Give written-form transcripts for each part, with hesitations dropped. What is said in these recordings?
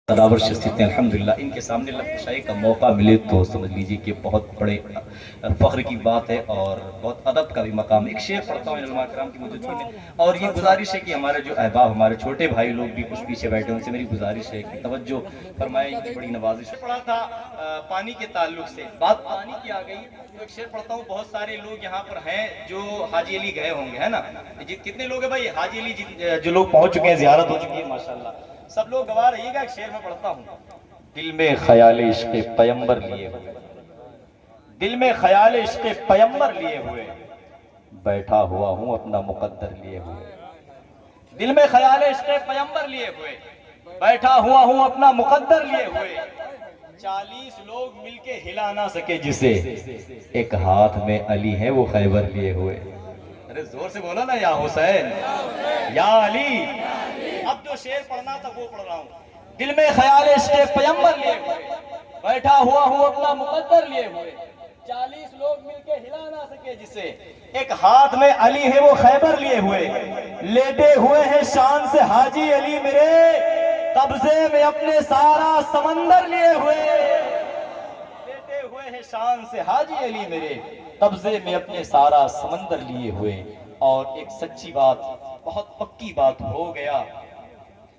सदावर शख्सियतें अल्हम्दुलिल्लाह इनके सामने लफ्ज़शाही का मौका मिले तो समझ लीजिए कि बहुत बड़े फ़ख्र की बात है और बहुत अदब का भी मकाम है। एक शेर पढ़ता हूँ उलमा किराम की मौजूदगी में, और ये गुजारिश है कि हमारे जो अहबाब हमारे छोटे भाई लोग भी कुछ पीछे बैठे उनसे मेरी गुजारिश है कि तवज्जो फरमाएं, इनकी बड़ी नवाजिश है। पढ़ा था पानी के ताल्लुक से, बात पानी की आ गई तो एक शेर पढ़ता हूँ। बहुत सारे लोग यहाँ पर हैं जो हाजी अली गए होंगे, है ना? कितने लोग हैं भाई हाजी अली जो लोग पहुँच चुके हैं, ज़ियारत हो चुकी है माशाल्लाह, सब लोग गवाह रहिएगा। एक शेर में पढ़ता हूँ। दिल में ख्याल इश्क़ पैगंबर लिए हुए, दिल में ख्याल इश्क़ पैगंबर लिए हुए, बैठा हुआ हूँ अपना मुकद्दर लिए हुए। दिल में ख्याल इश्क़ पैगंबर लिए हुए, बैठा हुआ हूँ अपना मुकद्दर लिए हुए। 40 लोग मिलके हिला ना सके जिसे, एक हाथ में अली है वो खैबर लिए हुए। अरे जोर से बोला ना, या हुसैन या अली। अब जो शेर पढ़ना था वो पढ़ रहा हूँ। दिल में ख्याल इश्क़ पैगंबर लिए हुए, बैठा हुआ हूँ अपना मुकद्दर लिए हुए। 40 लोग मिलके हिला ना सके जिसे, एक हाथ में अली है वो खैबर लिए हुए। लेटे हुए हैं शान से हाजी अली मेरे, कब्जे में अपने सारा समंदर लिए हुए। लेटे हुए हैं शान से हाजी अली मेरे, कब्जे में अपने सारा समंदर लिए हुए। और एक सच्ची बात, बहुत पक्की बात, हो गया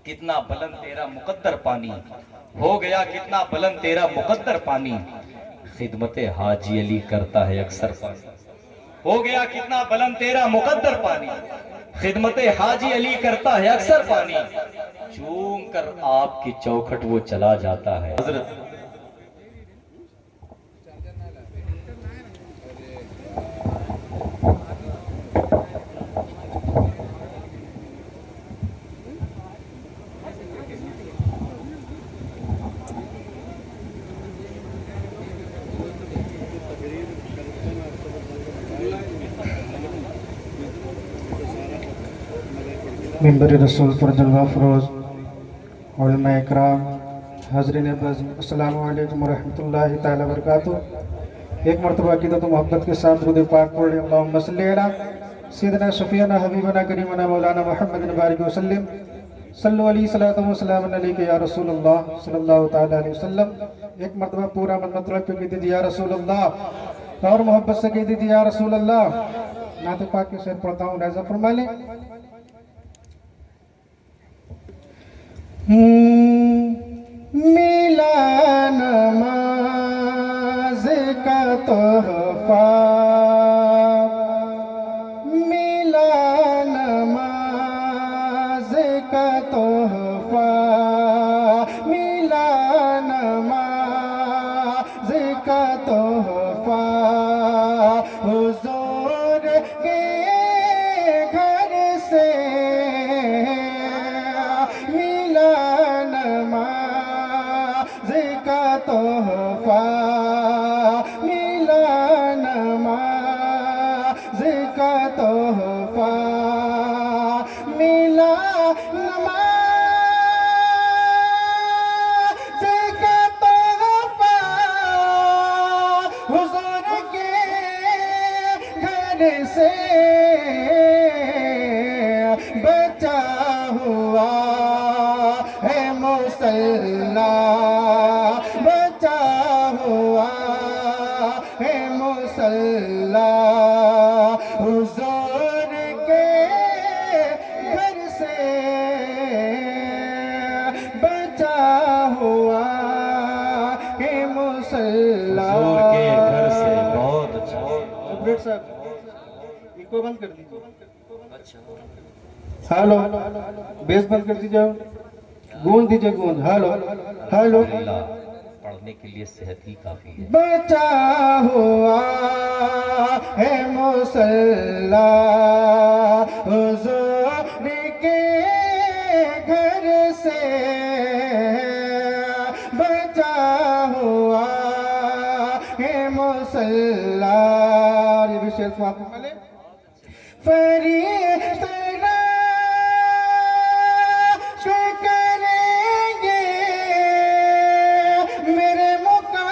कितना बुलंद तेरा मुकद्दर पानी, हो गया कितना बुलंद तेरा मुकद्दर पानी, खिदमत हाजी अली करता है अक्सर पानी। हो गया कितना बुलंद तेरा मुकद्दर पानी, खिदमत हाजी अली करता है अक्सर पानी, चूम कर आपकी चौखट वो चला जाता है। हजरत मिंबर रसूल पर जलवा फरोज उलमा इकराम, हाज़रीन अस्सलामु अलैकुम वरहमतुल्लाहि ताला वबरकातुहू। एक मरतबा की तो मोहब्बत के साथ दुरूद पाक पढ़ें। अल्लाहुम्मा सल्ली अला सय्यिदना शफ़ीअना हबीबना करीमना मौलाना मुहम्मदिन बारिक वसल्लम सल्लु अलैहि सलातु व सलाम अलैका या रसूलल्लाह सल्लल्लाहु तआला अलैहि वसल्लम। एक मरतबा पूरा मतलब पे कह दीजिए या रसूलल्लाह, और मोहब्बत से कह दीजिए या रसूलल्लाह। नात पाक के शेर पढ़ता हूँ, राज़ा फरमा लें। मिला नमाज का तोहफा, मिला नमाज का तोहफा, मिला नमाज का तोहफा, हुजूर के घर से मिला नमाज का तोहफा, मिला नमाज का तोहफा, मिला नमाज का तोहफा, हुजूर के घर से बचा हुआ है मुसल्ला, बचा हुआ है मुसल्ला, हुजूर के घर से बचा हुआ है मुसल्ला। हुजूर के घर से बहुत अच्छा। ऑपरेटर साहब इको बंद कर दीजिए। हेलो, बेस बंद कर दीजिए, गूंज दीजिए, गूंज। हेलो हेलो, पढ़ने के लिए सेहत ही काफी है। बचा हुआ है मुसल्ला, हुजूर के घर से बचा हुआ है मुसल्ला। ये भी शेर समाप्त कर ले। फरिश्ते करेंगे मेरे मुक़द्दर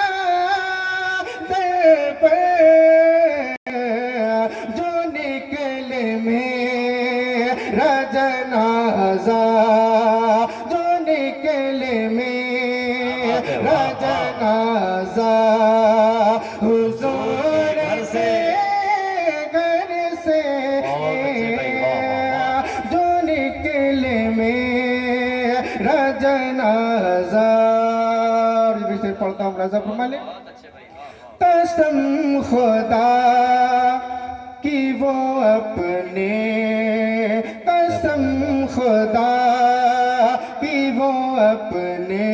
पर, जो निकले मेरा जनाजा, जो निकले मेरा میرا جنازہ حضور سے گھر سے جو نکلے میرا جنازہ. اور یہ بھی صرف پڑھتا ہوں رضا فرما لے. قسم خدا کی وہ اپنے، قسم خدا کی وہ اپنے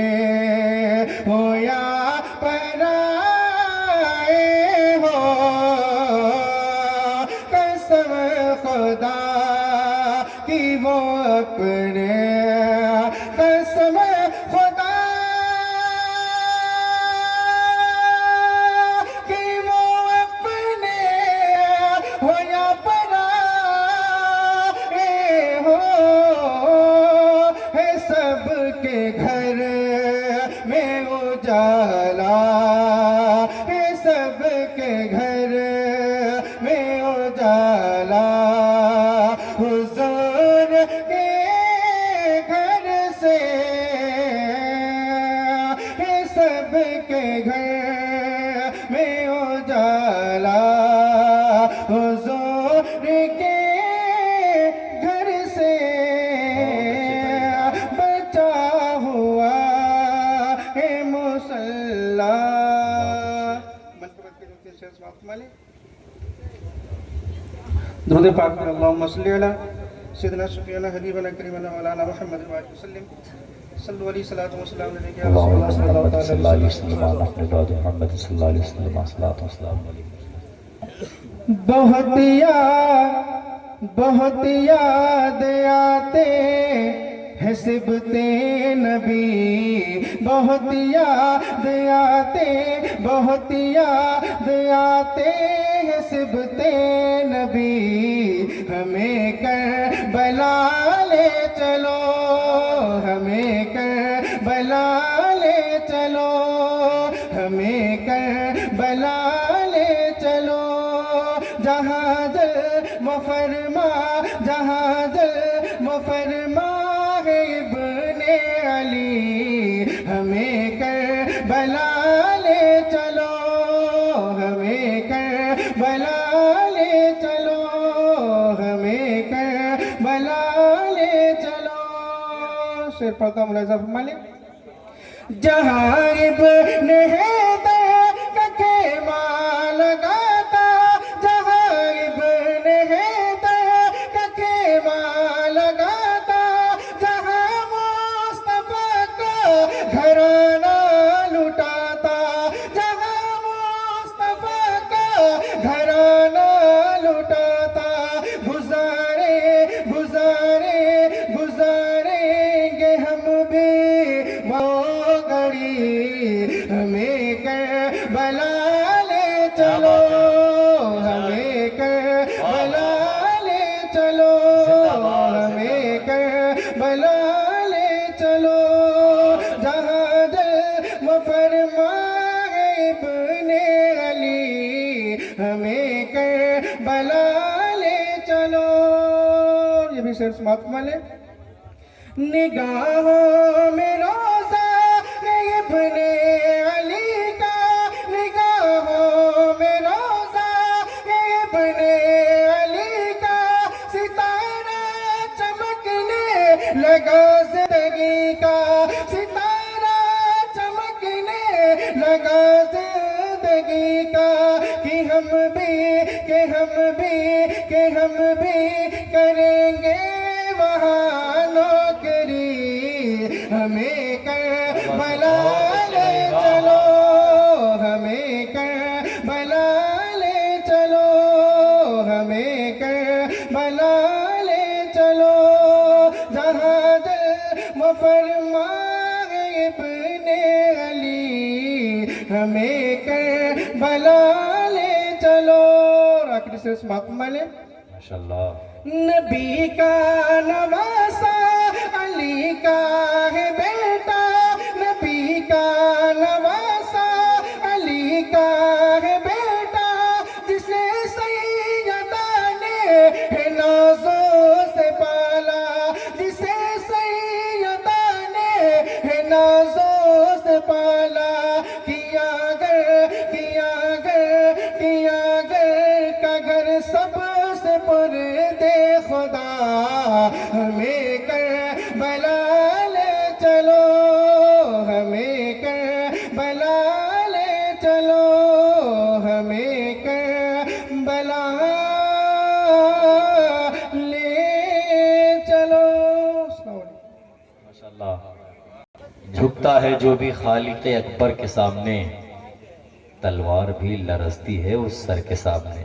ہو یا پرائے ہو. قسم خدا کی وہ اپنے، قسم خدا کی وہ اپنے ہو یا پرائے ہو. ہے سب کے گھر میں اجالا، ہے سب کے گھر میں اجالا. حضور کے گھر سے ہے سب کے گھر میں اجالا. حضور کے گھر سے بچا ہوا ہے مصلی. درود پاک پر اللہم صلی علی سیدنا شفیعنا حبیبنا کریمنا مولانا محمد وسلم. صلو علیہ صلاۃ و سلام علیہ یا رسول اللہ صلی اللہ محمد صلی اللہ علیہ علیہ وسلم محمد صلی اللہ علیہ وسلم صلاۃ و سلام علیہ. بہت یاد آتے ہیں صبت نبی، بہت یاد آتے، بہت یاد آتے ہیں صبت نبی. ہمیں کربلا لے چلو، ہمیں کربلا لے چلو، ہمیں کربلا لے چلو. جہاں دل مفرما، جہاں دل مفرما ہے ابن علی. ہمیں کربلا لے چلو، ہمیں کربلا لے چلو، ہمیں کربلا لے چلو. شعر پڑھتا ہوں ملاحظہ فرما لیں. جہاں ابن حیدر کا خیمہ لگاتا، جہاں ابن حیدر کا خیمہ لگاتا، جہاں مصطفیٰ کا گھرانہ لٹاتا، جہاں مصطفیٰ کا گھرانہ لٹاتا. گزاریں گے ہم بھی وہ گھڑی. ہمیں کربلا لے چلو، ہمیں کربلا لے چلو، ہمیں کربلا لے چلو. جہاں دل مفرما ہے ابن علی. ہمیں کربلا لے چلو. یہ بھی صرف سماعت ملے. نگاہوں میں روزہ ہے ابن علی کا، نگاہوں میں روزہ ہے ابن علی کا. ستارہ چمکنے لگا زندگی کا، ستارہ چمکنے لگا زندگی کا. کہ ہم بھی کریں گے وہاں نوکری. ہمیں کربلا لے چلو، ہمیں کربلا لے چلو، ہمیں کربلا لے چلو. جہاں دل مفرما ہے ابن علی. ہمیں کربلا لے چلو. آخری سے سماعت ملے. ماشاءاللہ. نبی کا نواسا علی کا ہے بیٹا، نبی کا نواسا علی کا ہے بیٹا. جسے سیدہ نے ہے نازوں سے پالا، جسے سیدہ نے ہے نازوں جھکتا ہے جو بھی خالق اکبر کے سامنے، تلوار بھی لرزتی ہے اس سر کے سامنے۔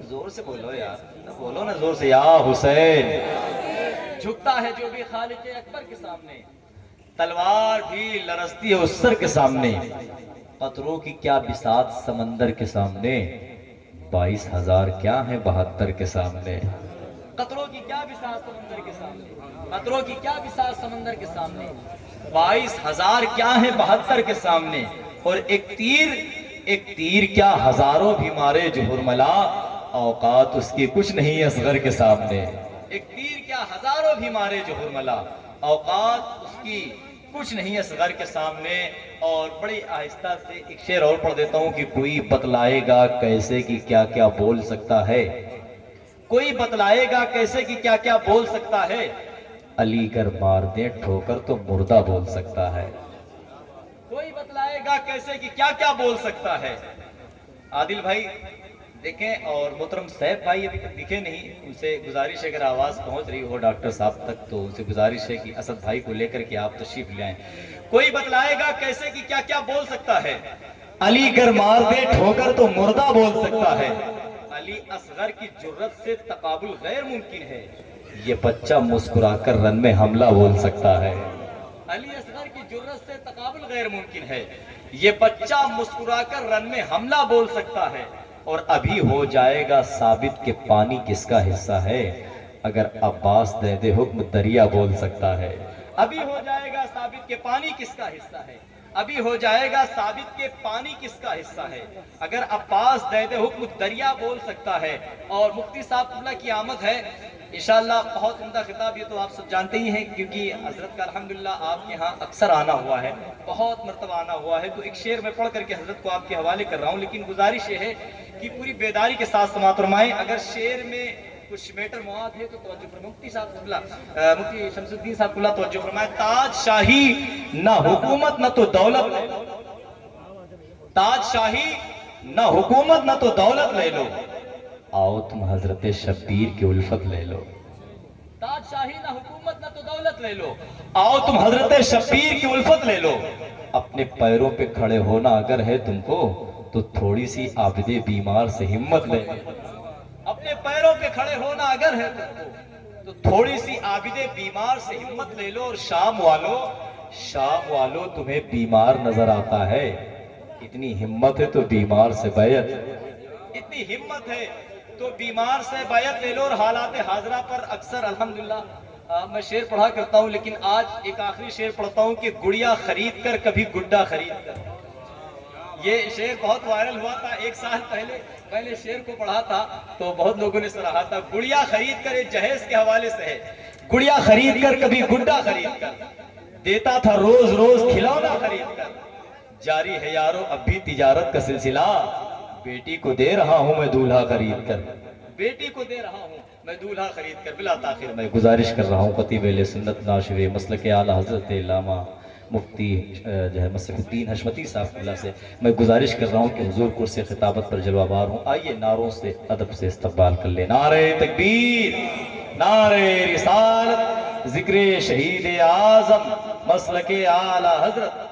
زور سے بولو یار، بولو نا زور سے، یا حسین۔ جھکتا ہے جو بھی خالق اکبر کے سامنے، تلوار بھی لرزتی ہے اس سر کے سامنے۔ قطروں کی کیا بساط سمندر کے سامنے، 22,000 کیا ہے 72 کے سامنے۔ قطروں کی کیا بساط سمندر کے سامنے، قطروں کی کیا بساط سمندر کے سامنے، 22,000 کیا ہے 72 کے سامنے۔ اور ایک تیر کیا ہزاروں بھی مارے جو ہرملا، اوقات اس کی کچھ نہیں اصغر کے سامنے۔ ایک تیر کیا ہزاروں بھی مارے جو ہرملا، اوقات اس کی کچھ نہیں اصغر کے سامنے۔ اور بڑی آہستہ سے ایک شعر اور پڑھ دیتا ہوں کہ کوئی بتلائے گا کیسے کی کیا کیا بول سکتا ہے، کوئی بتلائے گا کیسے کی کیا کیا بول سکتا ہے، علی گر مار دیں ٹھوکر تو مردہ بول سکتا ہے۔ کوئی بتلائے گا کیسے کی کیا کیا بول سکتا ہے۔ عادل بھائی دیکھیں، اور محترم صاحب بھائی ابھی تک دکھے نہیں، ان سے گزارش ہے اگر آواز پہنچ رہی ہو ڈاکٹر صاحب تک تو ان سے گزارش ہے کہ اسد بھائی کو لے کر کے آپ تشریف لے آئیں۔ کوئی بتلائے گا کیسے کی کیا کیا بول سکتا ہے، علی گر مار دے ٹھوکر تو مردہ بول سکتا ہے، علی اصغر کی جرت سے تقابل غیر ممکن ہے، یہ بچہ مسکرا کر رن میں حملہ بول سکتا ہے۔ علی اصغر کی جرت سے تقابل غیر ممکن ہے، یہ بچہ مسکرا کر رن میں حملہ بول سکتا ہے۔ اور ابھی ہو جائے گا ثابت کہ پانی کس کا حصہ ہے، اگر عباس دے دے حکم دریا بول سکتا ہے۔ ابھی ہو جائے گا ثابت کہ پانی کس کا حصہ ہے، ابھی ہو جائے گا ثابت کہ پانی کس کا حصہ ہے، اگر عباس دے دے حکم دریا بول سکتا ہے۔ اور مفتی صاحب اللہ کی آمد ہے انشاءاللہ، بہت عمدہ خطاب، یہ تو آپ سب جانتے ہی ہیں کیونکہ حضرت کا الحمدللہ آپ کے ہاں اکثر آنا ہوا ہے، بہت مرتبہ آنا ہوا ہے۔ تو ایک شعر میں پڑھ کر کے حضرت کو آپ کے حوالے کر رہا ہوں، لیکن گزارش یہ ہے کہ پوری بیداری کے ساتھ سماعت فرمائیں۔ اگر شعر میں کچھ میٹر مواد ہے تو توجہ فرمائیں۔ مفتی صاحب اللہ، مفتی شمس الدین صاحب اللہ توجہ فرمائیں۔ تاج شاہی نہ حکومت نہ تو دولت، تاج شاہی نہ حکومت نہ تو دولت لے لو، آؤ تم حضرت شبیر کی الفت لے لو۔ تاج شاہی نہ حکومت نہ تو دولت لے لو، آؤ تم حضرت شبیر کی الفت لے لو، اپنے پیروں پہ کھڑے ہونا اگر ہے تم کو تو تھوڑی سی عابد بیمار سے ہمت لے لو۔ اپنے پیروں پہ کھڑے ہونا اگر ہے تم کو تو تھوڑی سی عابد بیمار سے ہمت لے لو۔ اور شام والو تمہیں بیمار نظر آتا ہے، اتنی ہمت ہے تو بیمار سے بیعت، اتنی ہمت ہے تو بیمار سے بیعت لے لو۔ اور حالات حاضرہ پر اکثر الحمدللہ میں شعر پڑھا کرتا ہوں، لیکن آج ایک آخری شعر پڑھتا ہوں کہ گڑیا خرید کر کبھی گڈا خرید کر۔ یہ شعر بہت وائرل ہوا تھا، ایک سال پہلے شعر کو پڑھا تھا تو بہت لوگوں نے سراہا تھا۔ گڑیا خرید کر، یہ جہیز کے حوالے سے ہے، گڑیا خرید کر کبھی گڈا خرید کر، دیتا تھا روز روز کھلونا خرید کر، جاری ہے یارو اب بھی تجارت کا سلسلہ، بیٹی کو دے رہا ہوں میں دولہا خرید کر، بیٹی کو دے رہا ہوں میں دولہا خرید کر۔ بلا تاخیر میں گزارش کر رہا ہوں خطیب اہل سنت ناشر مسلک اعلی حضرت علامہ مفتی جو ہے مسلک الدین حشمتی صاحب اللہ سے میں گزارش کر رہا ہوں کہ حضور کرسی خطابت پر جلوہ بار ہوں۔ آئیے نعروں سے ادب سے استقبال کر لیں۔ نعرہ تکبیر، نعرہ رسالت، ذکر شہید اعظم مسلک اعلی حضرت۔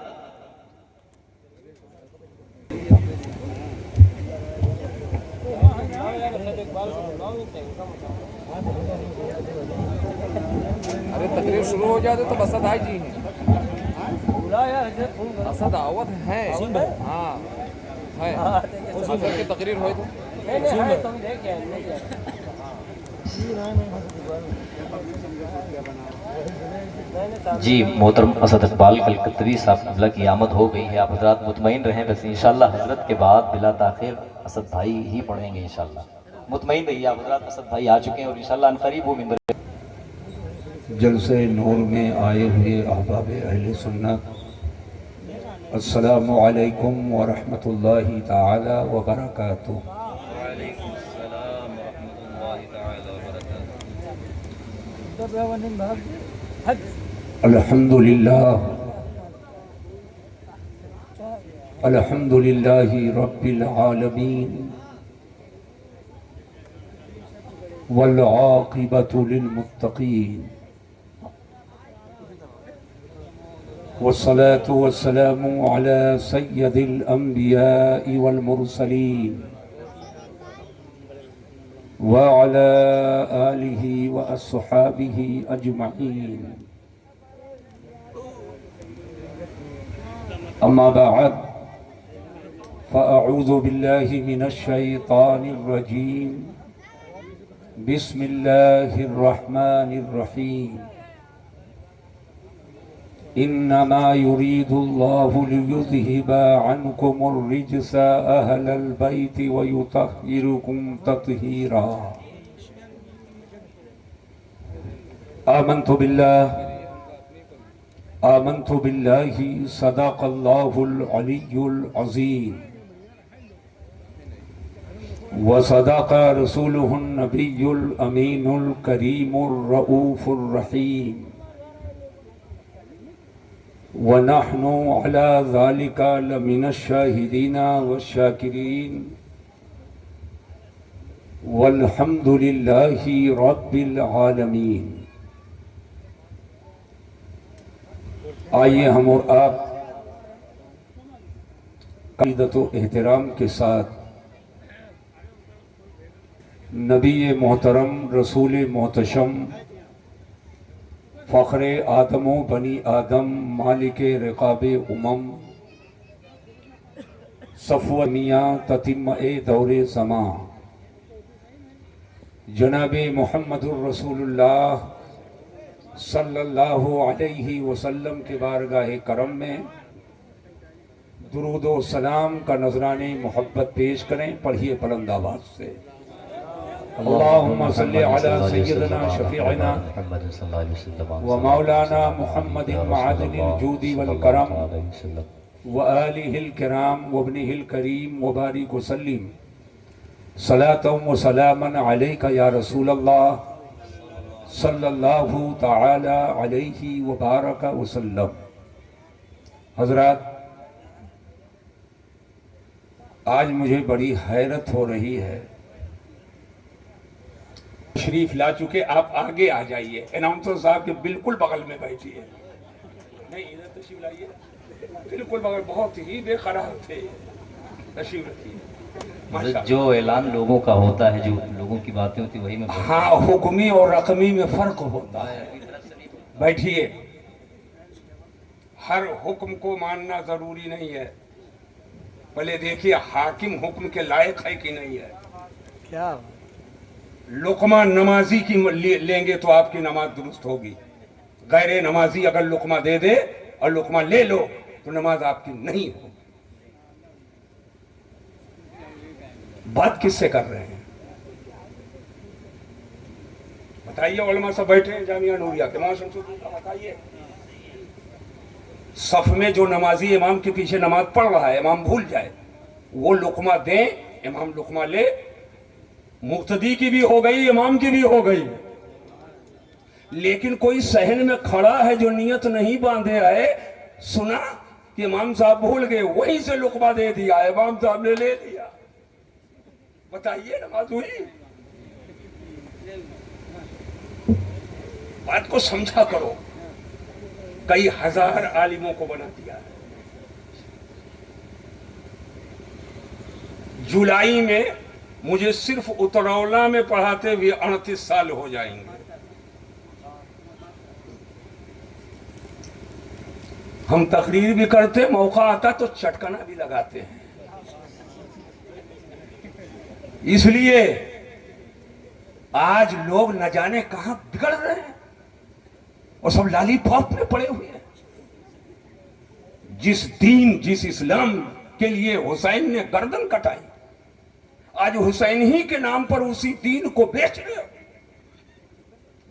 ارے تقریر شروع ہو جاتے تو اسد بھائی جی ہیں، اسد دعوت ہے، ہاں ہے، اسد کی تقریر ہوئی تو جی محترم اسد اقبال کلکتوی صاحب قبلہ کی آمد ہو گئی ہے، آپ حضرات مطمئن رہیں، بس انشاءاللہ حضرت کے بعد بلا تاخیر اسد بھائی ہی پڑھیں گے انشاءاللہ، مطمئن رہیے آپ حضرات، اسد بھائی آ چکے ہیں اور انشاءاللہ انقریب وہ ممبر جلسہ نور میں آئے ہوئے احباب اہل سنت، السلام علیکم ورحمۃ اللہ تعالی وبرکاتہ۔ وعلیکم السلام ورحمۃ اللہ تعالی وبرکاتہ۔ الحمد للہ رب العالمین والعاقبۃ للمتقین والصلاة والسلام على سيد الأنبياء والمرسلين وعلى آله وأصحابه أجمعين. أما بعد فأعوذ بالله من الشيطان الرجيم. بسم الله الرحمن الرحيم. إنما يريد الله ليذهب عنكم الرجس أهل البيت ويطهركم تطهيرا. آمنت بالله صدق الله العلي العظيم وصدق رسوله النبي الأمين الكريم الرؤوف الرحيم ونحن على ذلك لمن الشاهدين والشاكرين والحمد لله رب العالمين. آئیے ہم اور آپ عقیدت و احترام کے ساتھ نبی محترم رسول محتشم فخر آدم و بنی آدم مالک رقاب صفوہ میاں تتمہ دور زمان جناب محمد الرسول اللہ صلی اللہ علیہ وسلم کے بارگاہ کرم میں درود و سلام کا نذرانِ محبت پیش کریں. پڑھیے بلند آواز سے. اللہم صلی علی سیدنا شفیعنا و مولانا محمد معدن الجود والکرم و آلہ الکرام و ابنہ الکریم و بارک وسلم صلاة و سلاما علیکہ یا رسول اللہ صلی اللہ تعالی علیہ وبارک وسلم. حضرات، آج مجھے بڑی حیرت ہو رہی ہے. تشریف لا چکے، آپ آگے آ جائیے. اناؤنسر صاحب کے بالکل بغل میں بیٹھیے. نہیں، ادھر تشریف لائیے. بالکل بغل، بہت ہی بے قرار تھے. تشریف رکھیے. جو اعلان لوگوں کا ہوتا ہے، جو لوگوں کی باتیں ہوتی وہی میں ہاں، حکمی اور رقمی میں فرق ہوتا ہے. بیٹھیے. ہر حکم کو ماننا ضروری نہیں ہے. پہلے دیکھیے حاکم حکم کے لائق ہے کہ نہیں ہے. کیا لقمہ نمازی کی لیں گے تو آپ کی نماز درست ہوگی. غیر نمازی اگر لقمہ دے دے اور لقمہ لے لو تو نماز آپ کی نہیں ہوگی. بات کس سے کر رہے ہیں بتائیے. علماء سب بیٹھے ہیں جامعہ نوریہ کے. بتائیے، صف میں جو نمازی امام کے پیچھے نماز پڑھ رہا ہے، امام بھول جائے، وہ لقمہ دیں، امام لقمہ لے، مقتدی کی بھی ہو گئی، امام کی بھی ہو گئی. لیکن کوئی صحن میں کھڑا ہے جو نیت نہیں باندھے آئے، سنا کہ امام صاحب بھول گئے، وہیں سے لقمہ دے دیا، امام صاحب نے لے لیا. بتائیے نماز ہوئی؟ بات کو سمجھا کرو. کئی ہزار عالموں کو بنا دیا ہے. جولائی میں مجھے صرف اترولہ میں پڑھاتے ہوئے 38 سال ہو جائیں گے. ہم تقریر بھی کرتے، موقع آتا تو چٹکنا بھی لگاتے ہیں. اس لیے آج لوگ نہ جانے کہاں بگڑ رہے ہیں اور سب لالی پاپ میں پڑے ہوئے ہیں. جس دین، جس اسلام کے لیے حسین نے گردن کٹائی، آج حسین ہی کے نام پر اسی دین کو بیچ رہے ہو.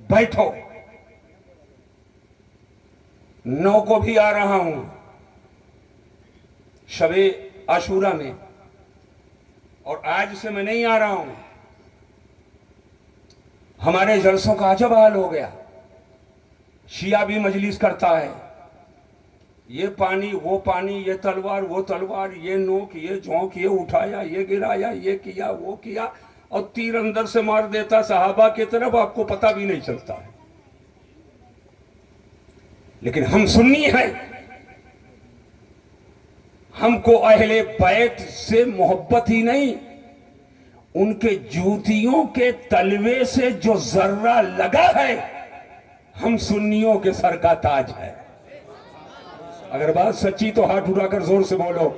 بیٹھو. 9 کو بھی آ رہا ہوں شب عاشورہ میں، اور آج سے میں نہیں آ رہا ہوں. ہمارے جلسوں کا عجب حال ہو گیا. شیعہ بھی مجلس کرتا ہے، یہ پانی وہ پانی، یہ تلوار وہ تلوار، یہ نوک یہ جھونک، یہ اٹھایا یہ گرایا، یہ کیا وہ کیا، اور تیر اندر سے مار دیتا صحابہ کی طرف، آپ کو پتہ بھی نہیں چلتا ہے. لیکن ہم سنی ہیں، हमको अहले बैत से मोहब्बत ही नहीं, उनके जूतियों के तलवे से जो जर्रा लगा है हम सुन्नियों के सर का ताज है। अगर बात सच्ची तो हाथ उठाकर जोर से बोलो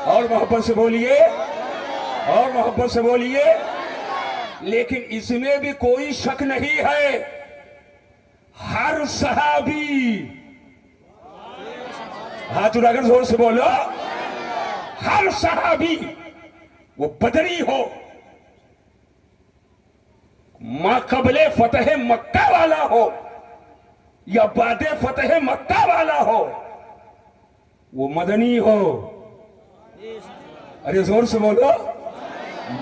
और मोहब्बत से बोलिए, और मोहब्बत से बोलिए। लेकिन इसमें भी कोई शक नहीं है, हर सहाबी, हाथ उठाकर जोर से बोलो, हर सहाबी, वो बदरी हो, माक़बले फतेह मक्का वाला हो या बादे फतेह मक्का वाला हो, वो मदनी हो, अरे जोर से बोलो,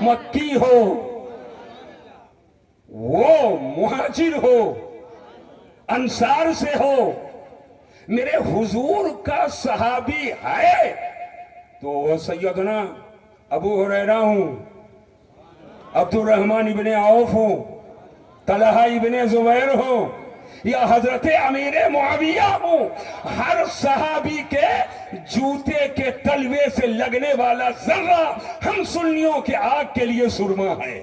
मक्की हो, वो मुहाजिर हो, अंसार से हो, मेरे हुजूर का सहाबी है तो वो सैयदना अबू हुरैरा हूं, अब्दुल रहमान इब्ने औफ हूं, तलहा इब्ने जुबैर हो, या हजरत अमीर मुआविया हूं, हर सहाबी के जूते के तलवे से लगने वाला जर्रा हम सुन्नियों के आग के लिए सुरमा है।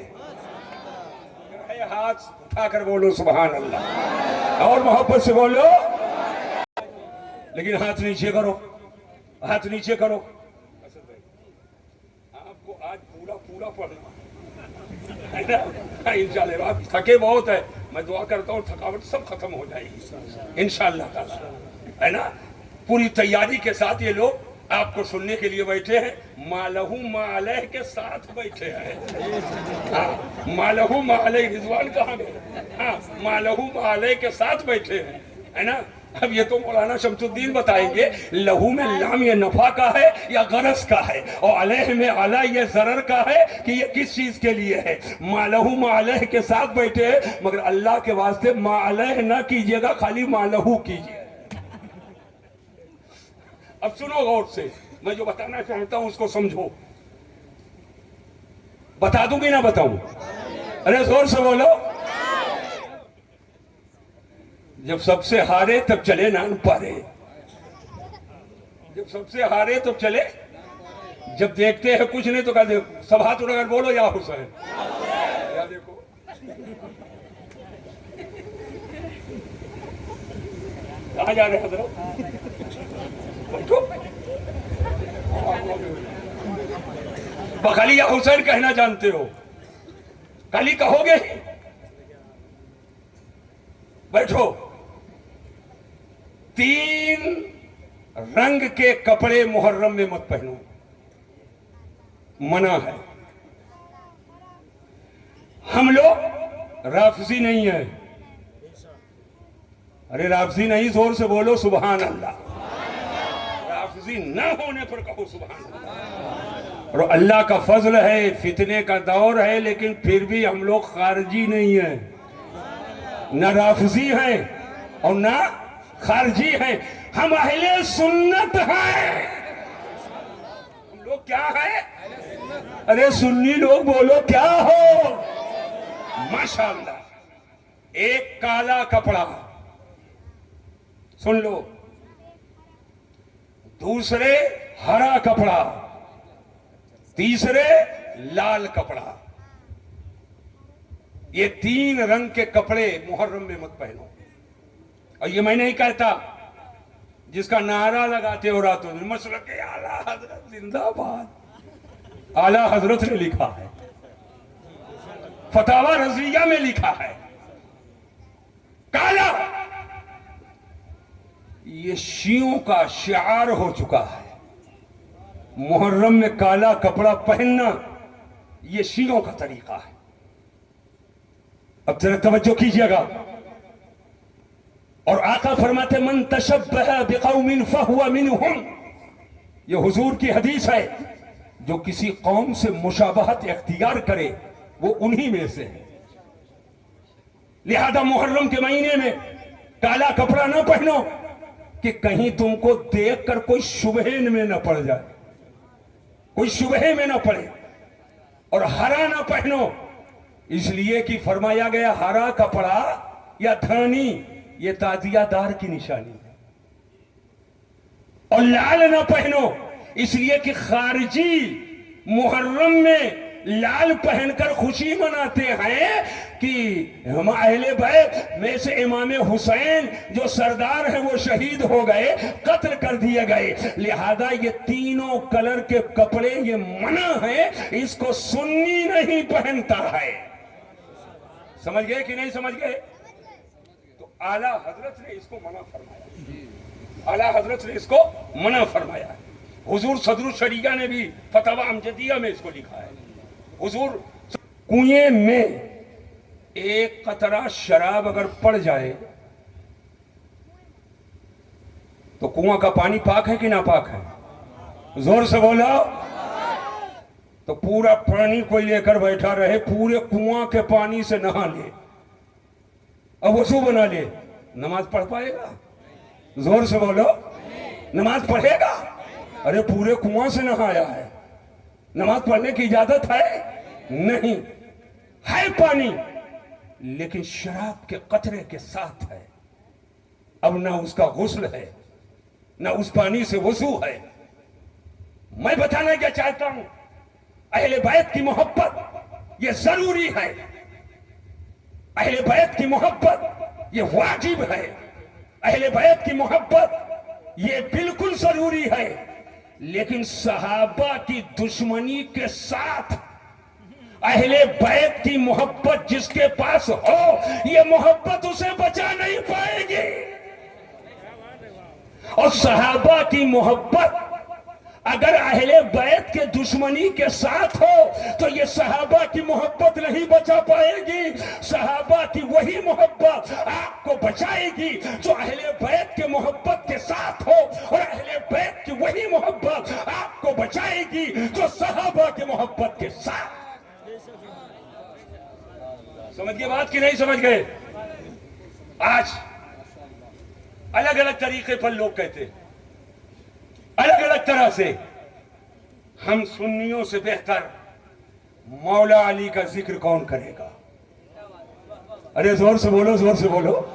हाथ उठाकर बोलो सुभान अल्लाह, और मोहब्बत से बोलो, लेकिन हाथ नीचे करो, हाथ नीचे करो। आपको आज पूरा पूरा पढ़ना है ना इंशाल्लाह। आप थके बहुत है, मैं दुआ करता हूँ थकावट सब खत्म हो जाएगी इंशाल्लाह ताला, है ना। पूरी तैयारी के साथ ये लोग आपको सुनने के लिए बैठे हैं। मालहू मालह के साथ बैठे हैं। हाँ, मालहू मालह रिजवान कहाँ गए? हाँ, मालहू मालह के साथ बैठे हैं, है ना। अब ये तो मौलाना शमसुद्दीन बताएंगे लहू में लाम ये नफा का है या गरज का है, और अलह में अला ये जरर का है कि ये किस चीज के लिए है। मालहू मालह के साथ बैठे हैं, मगर अल्लाह के वास्ते मालह ना कीजिएगा, खाली मालहू कीजिए। अब सुनो गौर से, मैं जो बताना चाहता हूं उसको समझो। बता दूं कि ना बताऊं? अरे जोर से बोलो। जब सबसे हारे तब चले नान पारे, जब सबसे हारे तब चले, जब देखते हैं कुछ नहीं तो कहते सब हाथ उठाकर बोलो या हुसैन, या देखो। कहाँ जा रहे हजरत? बखाली या हुसैन कहना जानते हो, खाली कहोगे? बैठो। 3 रंग के कपड़े मुहर्रम में मत पहनो, मना है। हम लोग राफजी नहीं है, अरे राफजी नहीं, जोर से बोलो सुभान अल्लाह। राफजी न होने पर कहो सुभान अल्लाह। और अल्लाह का फजल है, फितने का दौर है, लेकिन फिर भी हम लोग खारजी नहीं है, न राफजी हैं और न खारजी हैं, हम अहले सुन्नत हैं। हम लोग क्या हैं? अरे सुन्नी लोग बोलो क्या हो? माशाअल्लाह। एक काला कपड़ा, सुन लो, दूसरे हरा कपड़ा, तीसरे लाल कपड़ा, ये 3 रंग के कपड़े मुहर्रम में मत पहनो। और ये मैं नहीं कहता, जिसका नारा लगाते हो रातों दिन, मसलक के आला हजरत जिंदाबाद, आला हजरत ने लिखा है, फतावा रज़िया में लिखा है, काला ये शियों का शिआर हो चुका है। मुहर्रम में काला कपड़ा पहनना ये शियों का तरीका है। अब जरा तवज्जो कीजिएगा। और आका फरमाते मन तशब्बह बिकौमिन फहुवा मिनहुम, ये हुजूर की हदीस है, जो किसी कौम से मुशाबहत इख्तियार करे वो उन्हीं में से है। लिहाजा मुहर्रम के महीने में काला कपड़ा ना पहनो कि कहीं तुमको देखकर कोई शुबहे में न पड़ जाए, कोई शुबहे में न पड़े। और हरा ना पहनो इसलिए कि फरमाया गया हरा कपड़ा या धानी ये ताजियादार की निशानी है। और लाल ना पहनो इसलिए कि खारजी मुहर्रम में लाल पहनकर खुशी मनाते हैं कि हम अहले बैत में से इमाम हुसैन जो सरदार है वो शहीद हो गए, कत्ल कर दिए गए, लिहाजा ये तीनों कलर के कपड़े ये मना है, इसको सुन्नी नहीं पहनता है। समझ गए कि नहीं समझ गए? तो आला हजरत ने इसको मना फरमाया, आला हजरत ने इसको मना फरमाया। हुजूर सदरुल शरिया ने भी फतवा अमजदिया में इसको लिखा है। हुजूर कुएं में एक कतरा शराब अगर पड़ जाए तो कुआं का पानी पाक है कि ना पाक है? जोर से बोलो। तो पूरा पानी कोई लेकर बैठा रहे, पूरे कुआं के पानी से नहा ले और वजू बना ले, नमाज पढ़ पाएगा? जोर से बोलो। नमाज पढ़ेगा? अरे पूरे कुआं से नहाया है, नमाज पढ़ने की इजाजत है? नहीं है पानी, लेकिन शराब के कतरे के साथ है। अब ना उसका गुस्ल है, ना उस पानी से वजू है। मैं बताना क्या चाहता हूं, अहले बैत की मोहब्बत ये जरूरी है, अहले बैत की मोहब्बत ये वाजिब है, अहले बैत की मोहब्बत ये बिल्कुल जरूरी है। लेकिन सहाबा की दुश्मनी के साथ अहले बैत की मोहब्बत जिसके पास हो, ये मोहब्बत उसे बचा नहीं पाएगी। और सहाबा की मोहब्बत अगर अहले बैत के दुश्मनी के साथ हो तो ये सहाबा की मोहब्बत नहीं बचा पाएगी। सहाबा की वही मोहब्बत आपको बचाएगी जो अहले बैत के मोहब्बत के साथ हो, और अहले बैत की वही मोहब्बत आपको बचाएगी जो सहाबा के मोहब्बत के साथ। समझ गए बात कि नहीं समझ गए? आज अलग अलग तरीके पर लोग कहते हैं, अलग अलग तरह से, हम सुन्नियों से बेहतर मौला अली का जिक्र कौन करेगा? अरे जोर से बोलो, जोर से बोलो।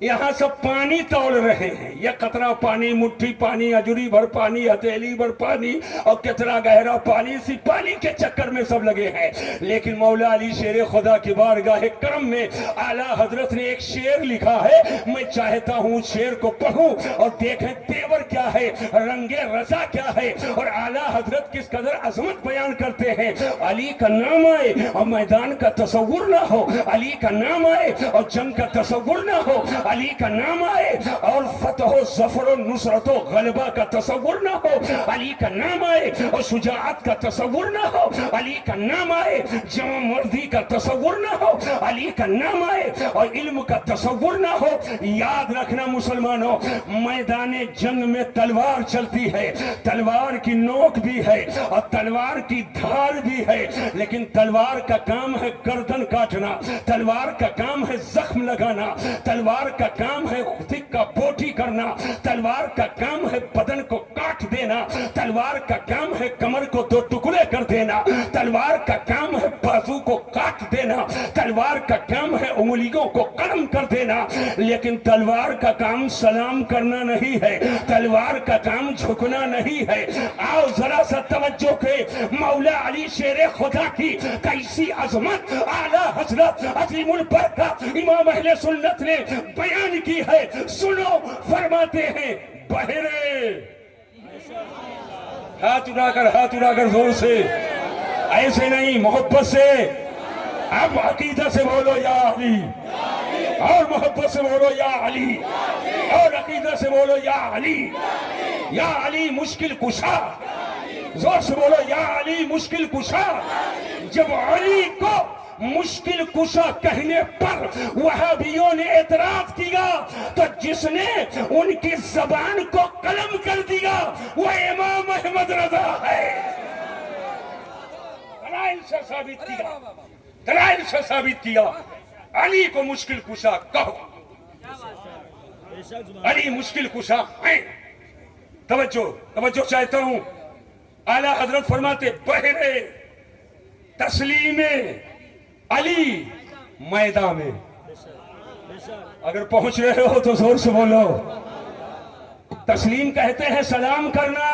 यहां सब पानी तौल रहे हैं, यह कतरा पानी, मुट्ठी पानी, अजूरी भर पानी, हथेली भर पानी और कितना गहरा पानी, इसी पानी के चक्कर में सब लगे हैं। लेकिन मौला अली शेर खुदा की बारगाह करम में आला हजरत ने एक शेर लिखा है, मैं चाहता हूं शेर को पढ़ूं और देखें तेवर क्या है, रंगे रजा क्या है, और आला हजरत किस कदर अजमत बयान करते हैं। अली का नाम आए और मैदान का तस्वुर ना हो, अली का नाम आए और जंग का तस्वुर ना हो, अली का नाम आए और फतह ज़फ़र नुसरत गलबा का तस्वुर ना हो, अली का नाम आए और शुजाअत का तस्वुर ना हो, अली का नाम आए जमा मर्दी का तस्वुर ना हो, अली का नाम आए और इल्म का तस्वुर ना हो। याद रखना मुसलमानों, मैदाने जंग में तलवार चलती है, तलवार की नोक भी है और तलवार की धार भी है, लेकिन तलवार का काम है गर्दन काटना, तलवार का काम है जख्म लगाना, तलवार का काम है खुदिक का बोटी करना, तलवार का काम है बदन को काट देना, तलवार का काम है कमर को दो टुकड़े कर देना, तलवार का काम है बाजू को काट देना, तलवार का काम है उंगलियों को कलम कर देना। लेकिन तलवार का काम सलाम करना नहीं है, तलवार का काम झुकना नहीं है। आओ जरा सा तवज्जो के, मौला अली शेर खुदा की कैसी अजमत आला हजरत अजीमुल बरकत इमाम अहले सुन्नत ने बयान की है। सुनो, फरमाते हैं बहरे, हाथ उठाकर जोर से, ऐसे नहीं मोहब्बत से, अब अकीदत से बोलो या अली, और मोहब्बत से बोलो या अली, और अकीदत से बोलो या अली मुश्किल कुशा, जोर से बोलो या अली मुश्किल कुशा। जब अली को मुश्किल कुशा कहने पर वहाबियों ने एतराज किया तो जिसने उनकी जबान को कलम कर दिया वो इमाम अहमद रजा है। दलाइल से साबित किया अली को मुश्किल कुशा कहो, अली मुश्किल कुशा है। तवज्जो चाहता हूं, आला हजरत फरमाते बहरे तस्लीमे अली मैदान में। अगर पहुंच रहे हो तो जोर से बोलो। तस्लीम कहते हैं सलाम करना,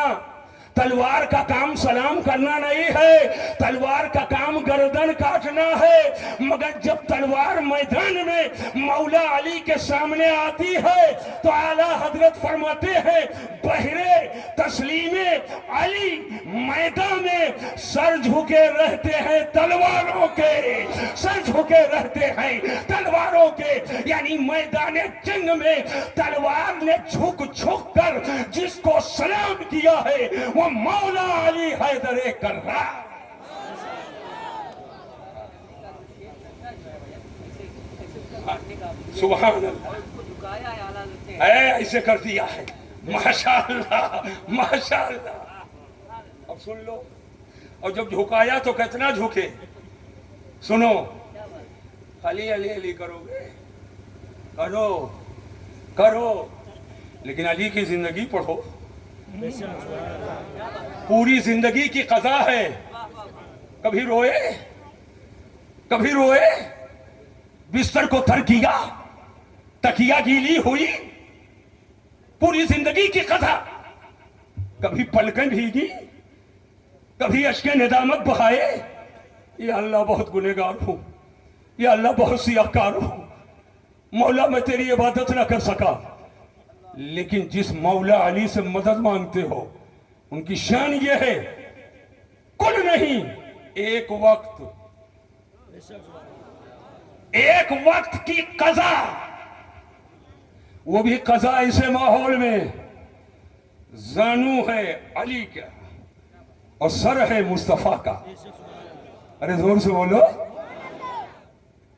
तलवार का काम सलाम करना नहीं है, तलवार का काम गर्दन काटना है। मगर जब तलवार मैदान में मौला अली के सामने आती है तो आला हजरत फरमाते हैं बहरे तस्लीमे अली मैदान में सर झुके रहते हैं तलवारों के, सर झुके रहते हैं तलवारों के। यानी मैदान जंग में तलवार ने झुक झुक कर जिसको सलाम किया है वो मौला अली हैदर कर्रार। सुभान अल्लाह, ऐसे कर दिया है, माशाअल्लाह माशाअल्लाह। अब सुन लो, और जब झुकाया तो कितना झुके, सुनो, खाली अली अली करोगे, करो करो, लेकिन अली की जिंदगी पढ़ो, पूरी जिंदगी की कज़ा है। कभी रोए, कभी रोए, बिस्तर को तर किया, तकिया गीली हुई, पूरी जिंदगी की कथा। कभी पलकें भीगी, कभी अश्के निदामत बहाए, या अल्लाह बहुत गुनहगार हूं, या अल्लाह बहुत सियाकार हूं, मौला मैं तेरी इबादत ना कर सका। लेकिन जिस मौला अली से मदद मांगते हो उनकी शान ये है, कुल नहीं, एक वक्त की कज़ा, वो भी कज़ा ऐसे माहौल में जानू है अली का और सर है मुस्तफा का। अरे जोर से बोलो,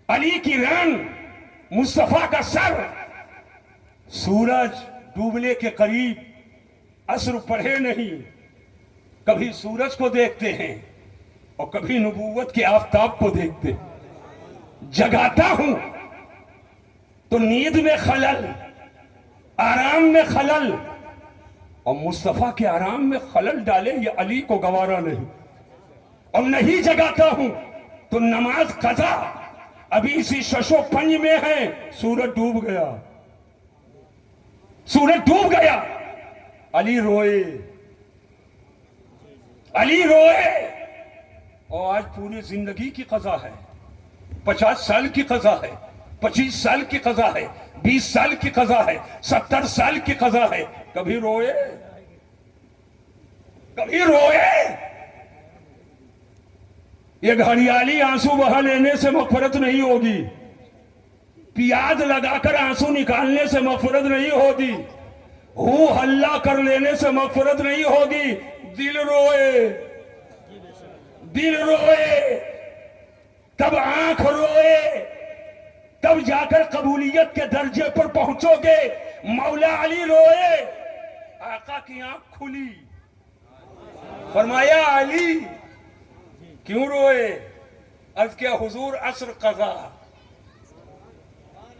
अली की रान, मुस्तफा का सर। सूरज डूबने के करीब, असर पढ़े नहीं, कभी सूरज को देखते हैं और कभी नबूवत के आफताब को देखते हैं। जगाता हूं तो नींद में खलल, आराम में खलल, और मुस्तफा के आराम में खलल डाले ये अली को गवारा नहीं। और नहीं जगाता हूं तो नमाज कज़ा, अभी इसी शशो पंज में है, सूरज डूब गया, सूरज डूब गया, अली रोए, अली रोए। और आज पूरी जिंदगी की कज़ा है, 50 साल की कज़ा है, 25 साल की कज़ा है, 20 साल की कज़ा है, 70 साल की कज़ा है। कभी रोए, कभी रोए। ये घड़ियाली आंसू बहा लेने से मग़फ़िरत नहीं होगी, प्याज लगाकर आंसू निकालने से मग़फ़िरत नहीं होगी, हू हल्ला कर लेने से मग़फ़िरत नहीं होगी। दिल रोए, दिल रोए, तब आंख रोए, तब जाकर कबूलियत के दर्जे पर पहुंचोगे। मौला अली रोए, आका की आंख खुली, फरमाया अली क्यों रोए? अर्ज़ किया हुजूर असर कज़ा।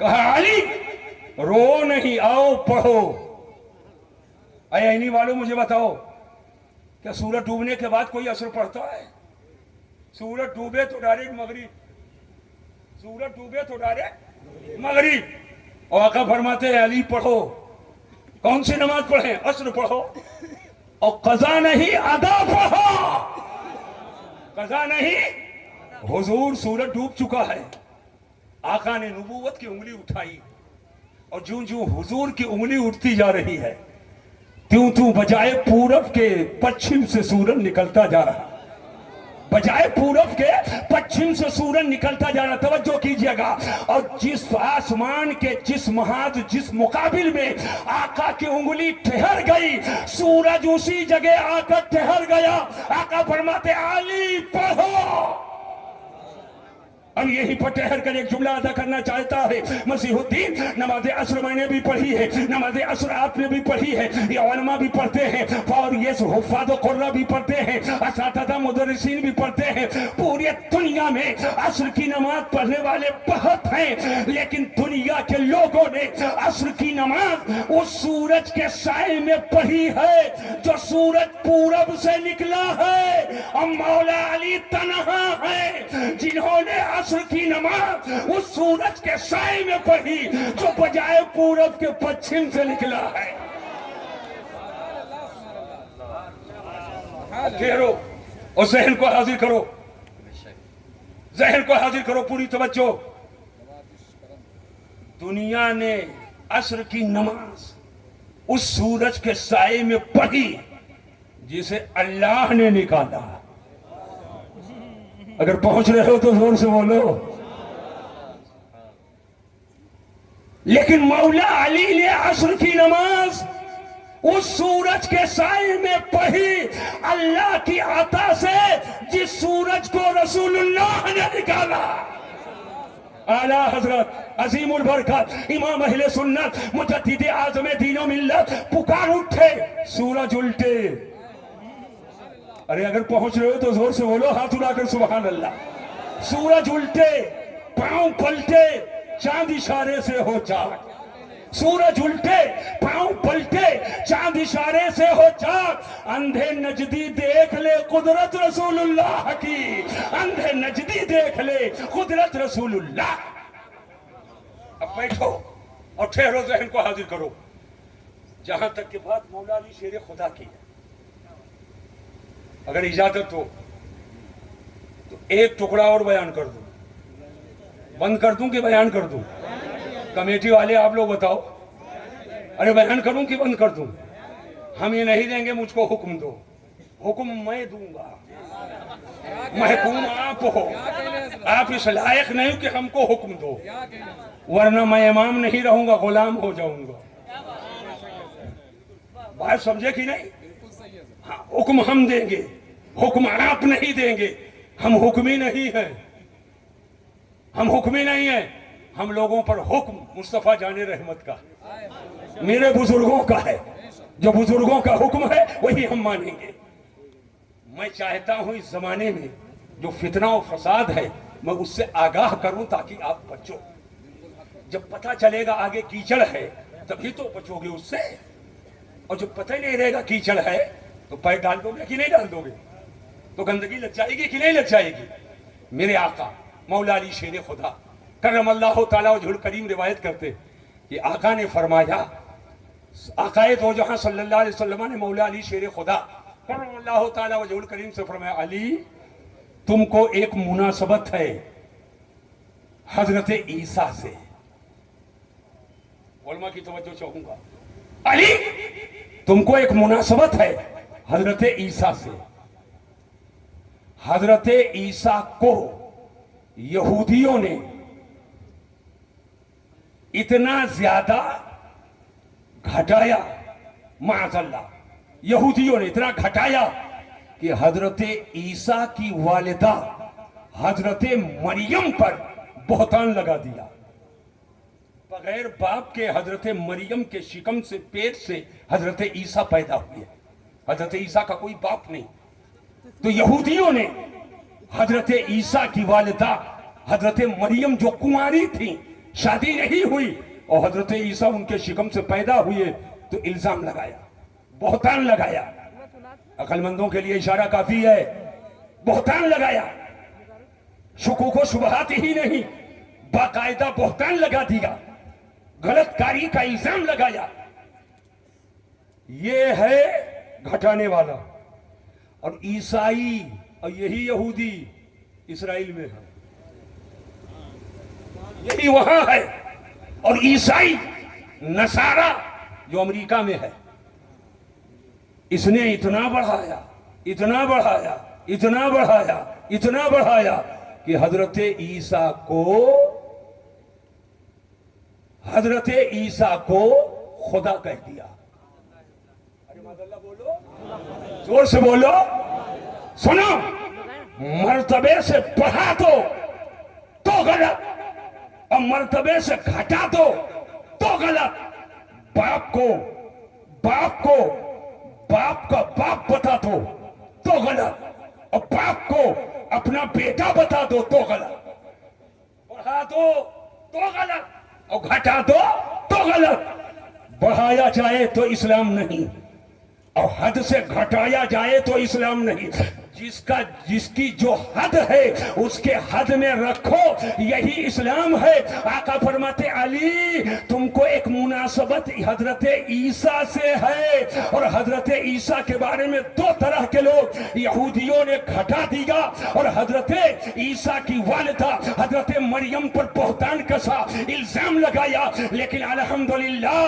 कहा अली रो नहीं, आओ पढ़ो। नहीं वालों मुझे बताओ, क्या सूरज डूबने के बाद कोई असर पड़ता है? सूरज डूबे तो डायरेक्ट मगरिब, सूरज डूबे तो डायरेक्ट मगरिब। और आका फरमाते हैं अली पढ़ो। कौन सी नमाज पढ़े? असर पढ़ो। और कज़ा नहीं, अदा पढ़ो, कज़ा नहीं। हुजूर सूरज डूब चुका है, आका ने नबूवत की उंगली उठाई, और ज्यों ज्यों हुजूर की उंगली उठती जा रही है, त्यों त्यों बजाय पूरब के पश्चिम से सूरज निकलता जा रहा, बजाय पूरब के पश्चिम से सूरज निकलता जा रहा। तवज्जो कीजिएगा। और जिस आसमान के जिस महाज जिस मुकाबिल में आका की उंगली ठहर गई, सूरज उसी जगह आकर ठहर गया। आका फरमाते अली पढ़ो। अब यही पर ठहर कर एक जुमला अदा करना चाहता है। मसीहुद्दीन, नमाज असर मैंने भी पढ़ी है, नमाज असर आपने भी पढ़ी है, ये उलमा भी पढ़ते हैं, और ये हुफ़ाज़ कुर्रा भी पढ़ते हैं, असातिज़ा मुदर्रिसीन भी पढ़ते हैं। पूरी दुनिया में असर की नमाज पढ़ने वाले बहुत हैं, लेकिन दुनिया के लोगों ने असर की नमाज उस सूरज के साए में पढ़ी है जो सूरज पूरब से निकला है। और मौला अली तन्हा है जिन्होंने असर की नमाज उस सूरज के साए में पढ़ी जो बजाय पूरब के पश्चिम से निकला है। ठहरो और जहन को हाजिर करो, जहन को हाजिर करो, पूरी तवज्जो। दुनिया ने असर की नमाज उस सूरज के साए में पढ़ी जिसे अल्लाह ने निकाला। अगर पहुंच रहे हो तो जोर से बोलो। लेकिन मौला अली ने असर की नमाज उस सूरज के साए में पढ़ी अल्लाह की अता से, जिस सूरज को रसूलुल्लाह ने निकाला। आला हजरत अजीमुल बरकत इमाम अहले सुन्नत मुजद्दिद आज़म दीन व मिल्लत पुकार उठे, सूरज उल्टे। अरे अगर पहुंच रहे हो तो जोर से बोलो, हाथ उठाकर सुभान अल्लाह। सूरज उल्टे, पांव पलटे, चांद इशारे से हो चाक। सूरज उल्टे, पांव पलटे, चांद इशारे से हो चाक। अंधे नजदी देख ले कुदरत रसूलुल्लाह की, अंधे नजदी देख ले कुदरत रसूलुल्लाह। अब बैठो और ठहरो, जहन को हाजिर करो। जहां तक की बात मौला अली शेर खुदा की है, अगर इजाजत हो तो एक टुकड़ा और बयान कर दूं। बंद कर दूं कि बयान कर दूं? कमेटी वाले आप लोग बताओ। अरे बयान करूं कि बंद कर दूं? हम ये नहीं देंगे, मुझको हुक्म दो। हुक्म मैं दूंगा, महकूम आप हो। आप इस लायक नहीं कि हमको हुक्म दो, वरना मैं इमाम नहीं रहूंगा, गुलाम हो जाऊंगा। बात समझे कि नहीं? हाँ, हुक्म हम देंगे, हुक्म आप नहीं देंगे। हम हुक्मी नहीं है, हम हुक्मी नहीं है। हम लोगों पर हुक्म मुस्तफा जाने रहमत का, मेरे बुजुर्गों का है। जो बुजुर्गों का हुक्म है वही हम मानेंगे। मैं चाहता हूं इस जमाने में जो फितना और फसाद है, मैं उससे आगाह करूं ताकि आप बचो। जब पता चलेगा आगे कीचड़ है तभी तो बचोगे उससे। और जब पता ही नहीं रहेगा कीचड़ है तो पैर डाल दोगे कि नहीं डाल दोगे? तो गंदगी लग जाएगी कि नहीं लग जाएगी? मेरे आका मौला अली शेर खुदा करमल्लाहु ताला वजहुल करीम रिवायत करते कि आका ने फरमाया, आकाए दो जहां सल्लल्लाहु अलैहि वसल्लम ने मौला अली शेर खुदा करमल्लाहु ताला वजहुल करीम से फरमाया, अली तुमको एक मुनासबत है हजरत ईसा से। उलमा की तवज्जो चाहूंगा। अली तुमको एक मुनासबत है हजरत ईसा से। हजरत ईसा को यहूदियों ने इतना ज्यादा घटाया, माअज़ल्लाह, यहूदियों ने इतना घटाया कि हजरत ईसा की वालिदा हजरत मरियम पर बहतान लगा दिया। बगैर बाप के हजरत मरियम के शिकम से, पेट से हजरत ईसा पैदा हुए। हजरत ईसा का कोई बाप नहीं। तो यहूदियों ने हजरत ईसा की वालिदा हजरत मरियम जो कुंवारी थी, शादी नहीं हुई, और हजरत ईसा उनके शिकम से पैदा हुए, तो इल्जाम लगाया, बहतान लगाया। अक्लमंदों के लिए इशारा काफी है। बहतान लगाया, शुकूक व शुबहात ही नहीं, बाकायदा बहतान लगा दिया, गलतकारी का इल्जाम लगाया। ये है घटाने वाला। और ईसाई और यही यहूदी इस्राइल में है, यही वहां है। और ईसाई नसारा जो अमेरिका में है, इसने इतना बढ़ाया, इतना बढ़ाया, इतना बढ़ाया, इतना बढ़ाया कि हजरत ईसा को खुदा कह दिया। अरे मादल्ला बोलो, जोर से बोलो। सुनो, मर्तबे से बढ़ा दो तो गलत, और मर्तबे से घटा दो तो गलत। बाप का बाप बता दो तो गलत, और बाप को अपना बेटा बता दो तो गलत। बढ़ा दो तो गलत, और घटा दो तो गलत। बढ़ाया जाए तो इस्लाम नहीं, और हद से घटाया जाए तो इस्लाम नहीं। جس کی جو حد ہے اس کے حد میں رکھو، یہی اسلام ہے۔ آقا فرماتے علی تم کو ایک مناسبت حضرت عیسیٰ سے ہے، اور حضرت عیسیٰ کے بارے میں دو طرح کے لوگ یہودیوں نے گھٹا دیا اور حضرت عیسیٰ کی والدہ حضرت مریم پر بہتان کسا، الزام لگایا، لیکن الحمدللہ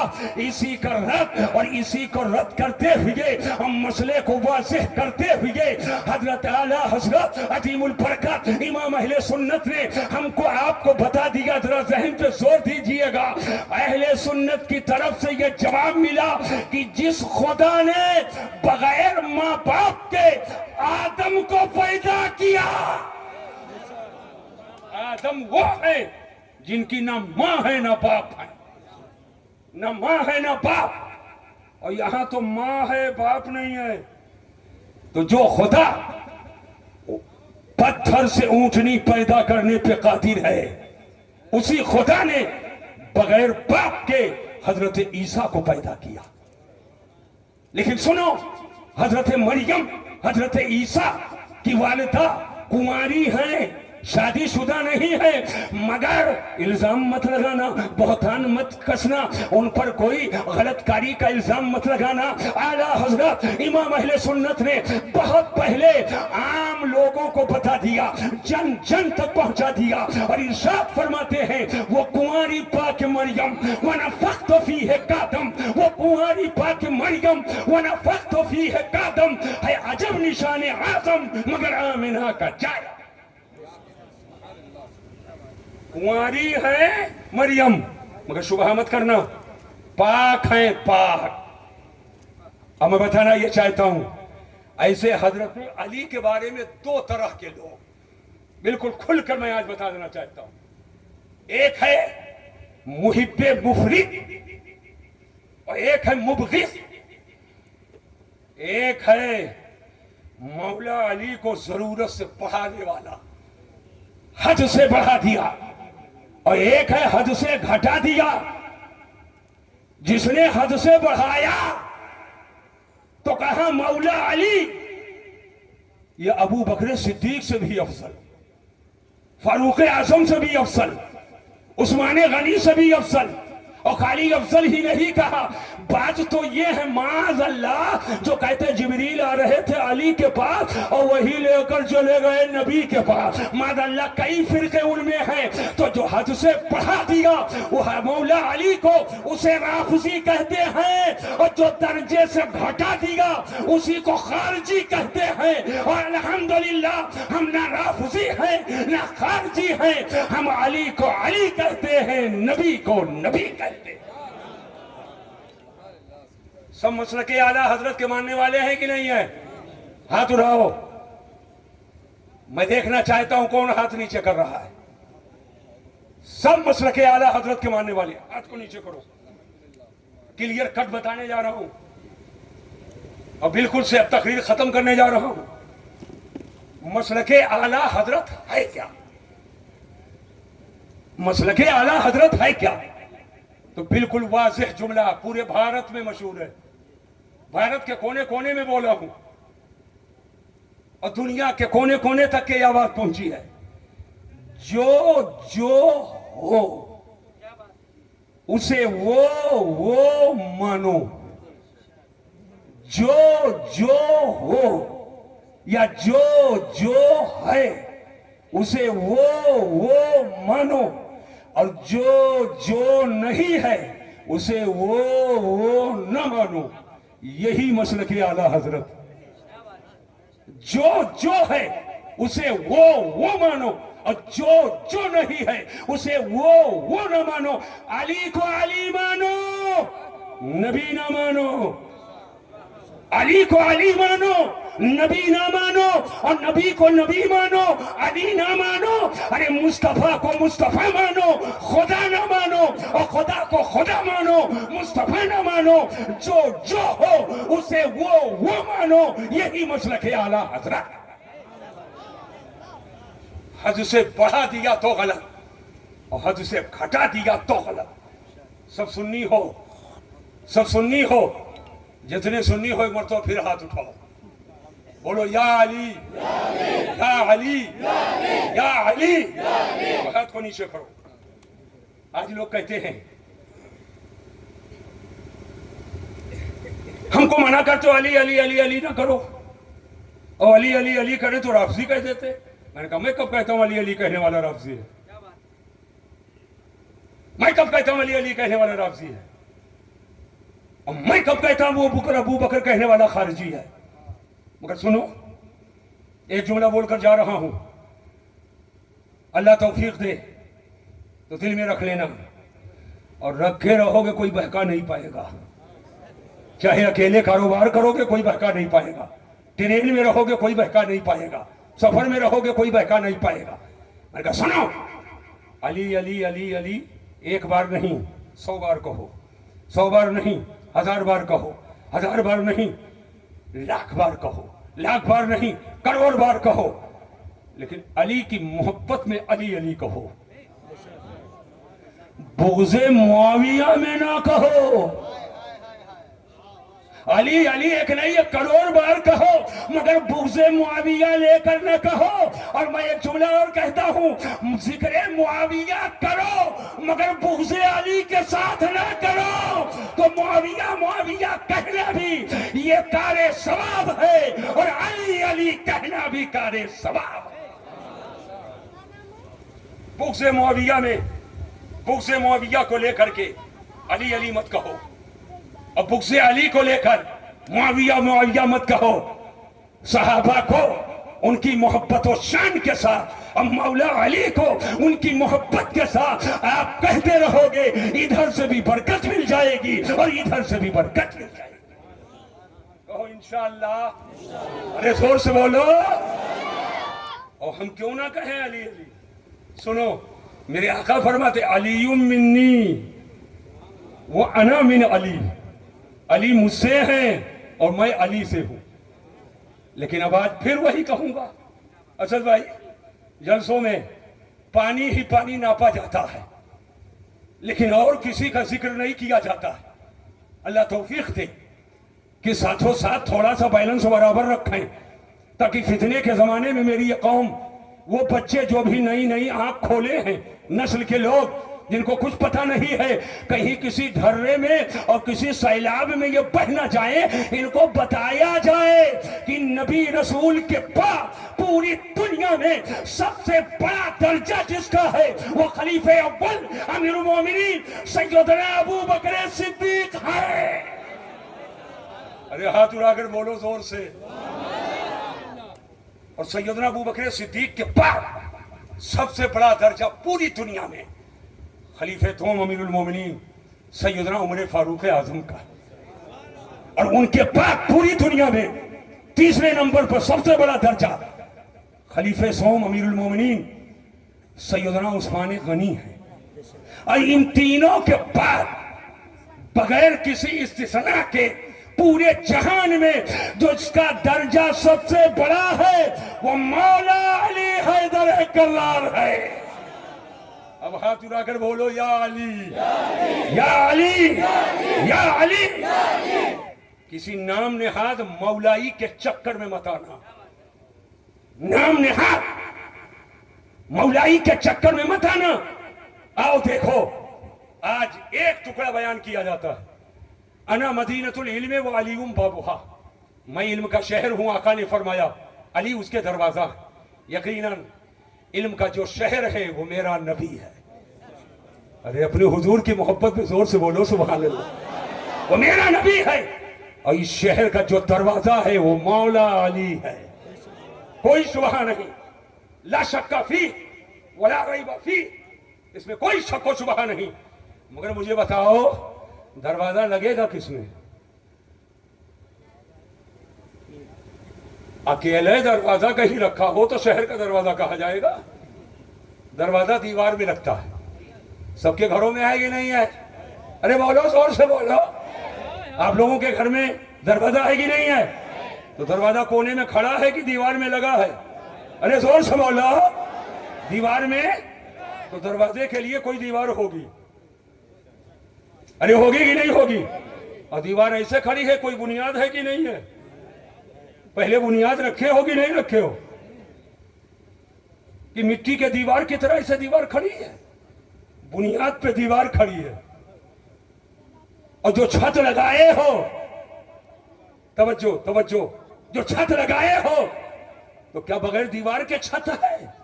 اسی کا رد اور اسی کو رد کرتے ہوئے، ہم مسئلے کو واضح کرتے ہوئے، حضرت اعلیٰ حضرت عظیم البرکت امام اہل سنت نے ہم کو آپ کو بتا دیا، ذرا ذہن پہ زور دیجئے گا۔ اہل سنت کی طرف سے یہ جواب ملا کہ جس خدا نے بغیر ماں باپ کے آدم کو پیدا کیا، آدم وہ ہے جن کی نہ ماں ہے نہ باپ ہے، نہ ماں ہے نہ باپ، اور یہاں تو ماں ہے باپ نہیں ہے۔ تو جو خدا پتھر سے اونٹنی پیدا کرنے پہ قادر ہے، اسی خدا نے بغیر باپ کے حضرت عیسیٰ کو پیدا کیا۔ لیکن سنو، حضرت مریم حضرت عیسیٰ کی والدہ کنواری ہیں، شادی شدہ نہیں ہے، مگر الزام مت لگانا، بہتان مت کسنا، ان پر کوئی غلط کاری کا الزام مت لگانا۔ اعلیٰ حضرت امام اہل سنت نے بہت پہلے عام لوگوں کو بتا دیا، جن جن تک پہنچا دیا، اور ارشاد فرماتے ہیں وہ کنواری پاک مریم ونفخت فیہ کادم، وہ کنواری پاک مریم ونفخت فیہ کادم ہے عجب نشان اعظم مگر آمنہ کا جایا۔ کنواری ہے مریم مگر شبہ مت کرنا، پاک ہیں پاک۔ اب میں بتانا یہ چاہتا ہوں، ایسے حضرت علی کے بارے میں دو طرح کے لوگ بالکل کھل کر میں آج بتا دینا چاہتا ہوں۔ ایک ہے محب مفرد اور ایک ہے مبغض، ایک ہے مولا علی کو ضرورت سے بڑھانے والا، حد سے بڑھا دیا، اور ایک ہے حد سے گھٹا دیا۔ جس نے حد سے بڑھایا تو کہا مولا علی یہ ابو بکر صدیق سے بھی افضل، فاروق اعظم سے بھی افضل، عثمان غنی سے بھی افضل، اور خالی افضل ہی نہیں کہا، بات تو یہ ہے معاذ اللہ جو کہتے جبریل آ رہے تھے علی کے پاس اور وہی لے کر چلے گئے نبی کے پاس، معاذ اللہ کئی فرقے ان میں ہیں، تو جو حد سے بڑھا دیا وہ مولا علی کو اسے رافضی کہتے ہیں، اور جو درجے سے گھٹا دیا اسی کو خارجی کہتے ہیں۔ اور الحمدللہ ہم نہ رافضی ہیں نہ خارجی ہیں، ہم علی کو علی کہتے ہیں، نبی کو نبی کہتے ہیں۔ سب مسلک اعلیٰ حضرت کے ماننے والے ہیں کہ نہیں ہیں؟ ہاتھ اٹھاؤ، میں دیکھنا چاہتا ہوں کون ہاتھ نیچے کر رہا ہے۔ سب مسلک اعلیٰ حضرت کے ماننے والے ہاتھ کو نیچے کرو، کلیئر کٹ بتانے جا رہا ہوں، اور بالکل سے اب تقریر ختم کرنے جا رہا ہوں۔ مسلک اعلیٰ حضرت ہے کیا؟ مسلک اعلیٰ حضرت ہے کیا؟ تو بالکل واضح جملہ پورے بھارت میں مشہور ہے، بھارت کے کونے کونے میں بولا ہوں، اور دنیا کے کونے کونے تک یہ آواز پہنچی ہے، جو ہو اسے وہ مانو، جو ہو یا جو ہے اسے وہ مانو، اور جو نہیں ہے اسے وہ نہ مانو۔ یہی مسلک اعلیٰ حضرت، جو ہے اسے وہ مانو، اور جو نہیں ہے اسے وہ نہ مانو۔ علی کو علی مانو، نبی نہ مانو، علی کو علی مانو، نبی نہ مانو، اور نبی کو نبی مانو، علی نہ مانو، ارے مصطفیٰ کو مصطفیٰ مانو، خدا نہ مانو، اور خدا کو خدا مانو، مصطفیٰ نہ مانو، جو ہو اسے وہ مانو۔ یہی مسلک اعلیٰ حضرت۔ حد سے بڑھا دیا تو غلط، اور حد سے گھٹا دیا تو غلط۔ سب سنی ہو، جتنے سنی ہو ایک مرتبہ پھر ہاتھ اٹھاؤ۔ बोलो या अली, या अली, या अली। हाथ को नीचे करो। आज लोग कहते हैं हमको मना कर तो अली अली अली अली ना करो, और अली अली अली करे तो राफजी कह देते। मैंने कहा मैं कब कहता हूं अली अली कहने वाला राफजी है? मैं कब कहता हूं अली अली कहने वाला राफजी है? और मैं कब कहता हूं वो बुकर अबू बकर कहने वाला खारिजी है? मगर सुनो, एक जुमला बोलकर जा रहा हूं, अल्लाह तौफीक दे तो दिल में रख लेना, और रखे रहोगे कोई बहका नहीं पाएगा। चाहे अकेले कारोबार करोगे कोई बहका नहीं पाएगा, ट्रेन में रहोगे कोई बहका नहीं पाएगा, सफर में रहोगे कोई बहका नहीं पाएगा। मैंने कहा सुनो, अली अली अली अली एक बार नहीं 100 बार कहो, 100 बार नहीं 1000 बार कहो, 1000 बार नहीं लाख बार कहो, लाख बार नहीं करोड़ बार कहो, लेकिन अली की मोहब्बत में अली अली कहो, बुग़्ज़े मुआविया में ना कहो। अली अली एक नहीं 1 करोड़ बार कहो, मगर बुग़्ज़े मुआविया लेकर न कहो। और मैं एक जुमला और कहता हूं, जिक्र मुआविया करो मगर बुग़्ज़े अली के साथ न करो, तो मुआविया मुआविया कहना भी ये कारे सवाब है, और अली अली कहना भी कारे सवाब है। बुग़्ज़े मुआविया में बुग़्ज़े मुआविया को लेकर के अली अली मत कहो, और बुग़्ज़े अली को लेकर मुआविया मुआविया मत कहो। सहाबा को उनकी मोहब्बत और शान के साथ, और मौला अली को उनकी मोहब्बत के साथ आप कहते रहोगे, इधर से भी बरकत मिल जाएगी और इधर से भी बरकत मिल जाएगी। कहो इंशाअल्लाह। अरे जोर से बोलो। और हम क्यों ना कहें अली अली? सुनो, मेरे आका फरमाते अलीयुम मिन्नी वो अना मिन अली, अली मुझसे हैं और मैं अली से हूं। लेकिन अब आज फिर वही कहूंगा, असद भाई, जलसों में पानी ही पानी नापा जाता है, लेकिन और किसी का जिक्र नहीं किया जाता है। अल्लाह तौफीक दे कि साथों साथ थोड़ा सा बैलेंस बराबर रखें, ताकि फितने के जमाने में मेरी ये कौम, वो बच्चे जो भी नई नई आंख खोले हैं, नस्ल के लोग जिनको कुछ पता नहीं है, कहीं किसी धर्रे में और किसी सैलाब में ये बह न जाए, इनको बताया जाए कि नबी रसूल के बाद पूरी दुनिया में सबसे बड़ा दर्जा जिसका है वो खलीफे अव्वल अमीरुल मोमिनीन सैयदना अबू बकर सिद्दीक है। अरे हाथ उड़ाकर बोलो जोर से। और सैयदना अबू बकर सिद्दीक के बाद सबसे बड़ा दर्जा पूरी दुनिया में खलीफे तुम अमीरुल मोमिनीन सैयदना उमर फारूक आजम का, और उनके बाद पूरी दुनिया में तीसरे नंबर पर सबसे बड़ा दर्जा खलीफे सोम अमीरुल मोमिनीन सैयदना उस्मान गनी है। और इन तीनों के बाद बगैर किसी इस्तिस्ना के पूरे जहान में जो इसका दर्जा सबसे बड़ा है वो मौला अली हैदर कर्रार है। अब हाथ उठाकर बोलो या अली, या अली, या अली। किसी नाम नेहाद मौलाई के चक्कर में मत आना, नाम नेहाद मौलाई के चक्कर में मत आना। आओ देखो, आज एक टुकड़ा बयान किया जाता है, अना मदीनतुल इल्म व अलीउम बाबुहा, मैं इल्म का शहर हूं। आका ने फरमाया अली उसके दरवाजा। यकीनन इल्म का जो शहर है वो मेरा नबी है। अरे अपने हुजूर की मोहब्बत में जोर से बोलो सुभान अल्लाह। वो मेरा नबी है, और इस शहर का जो दरवाजा है वो मौला अली है। कोई शुबहा नहीं, ला शक्का फी वला रैब फी, इसमें कोई शक व शुबहा नहीं। मगर मुझे बताओ, दरवाजा लगेगा किसमें? अकेले दरवाजा कहीं रखा हो तो शहर का दरवाजा कहा जाएगा। दरवाजा दीवार में लगता है, सबके घरों में है कि नहीं है? अरे बोलो, जोर से बोलो। आप लोगों के घर में दरवाजा है कि नहीं है? तो दरवाजा कोने में खड़ा है कि दीवार में लगा है? अरे जोर से बोलो। दीवार में, तो दरवाजे के लिए कोई दीवार होगी। अरे होगी कि नहीं होगी? और दीवार ऐसे खड़ी है, कोई बुनियाद है कि नहीं है? पहले बुनियाद रखे हो कि नहीं रखे हो? कि मिट्टी के दीवार की तरह ऐसे दीवार खड़ी है? बुनियाद पे दीवार खड़ी है। और जो छत लगाए हो, तवज्जो तवज्जो, जो छत लगाए हो तो क्या बगैर दीवार के छत है?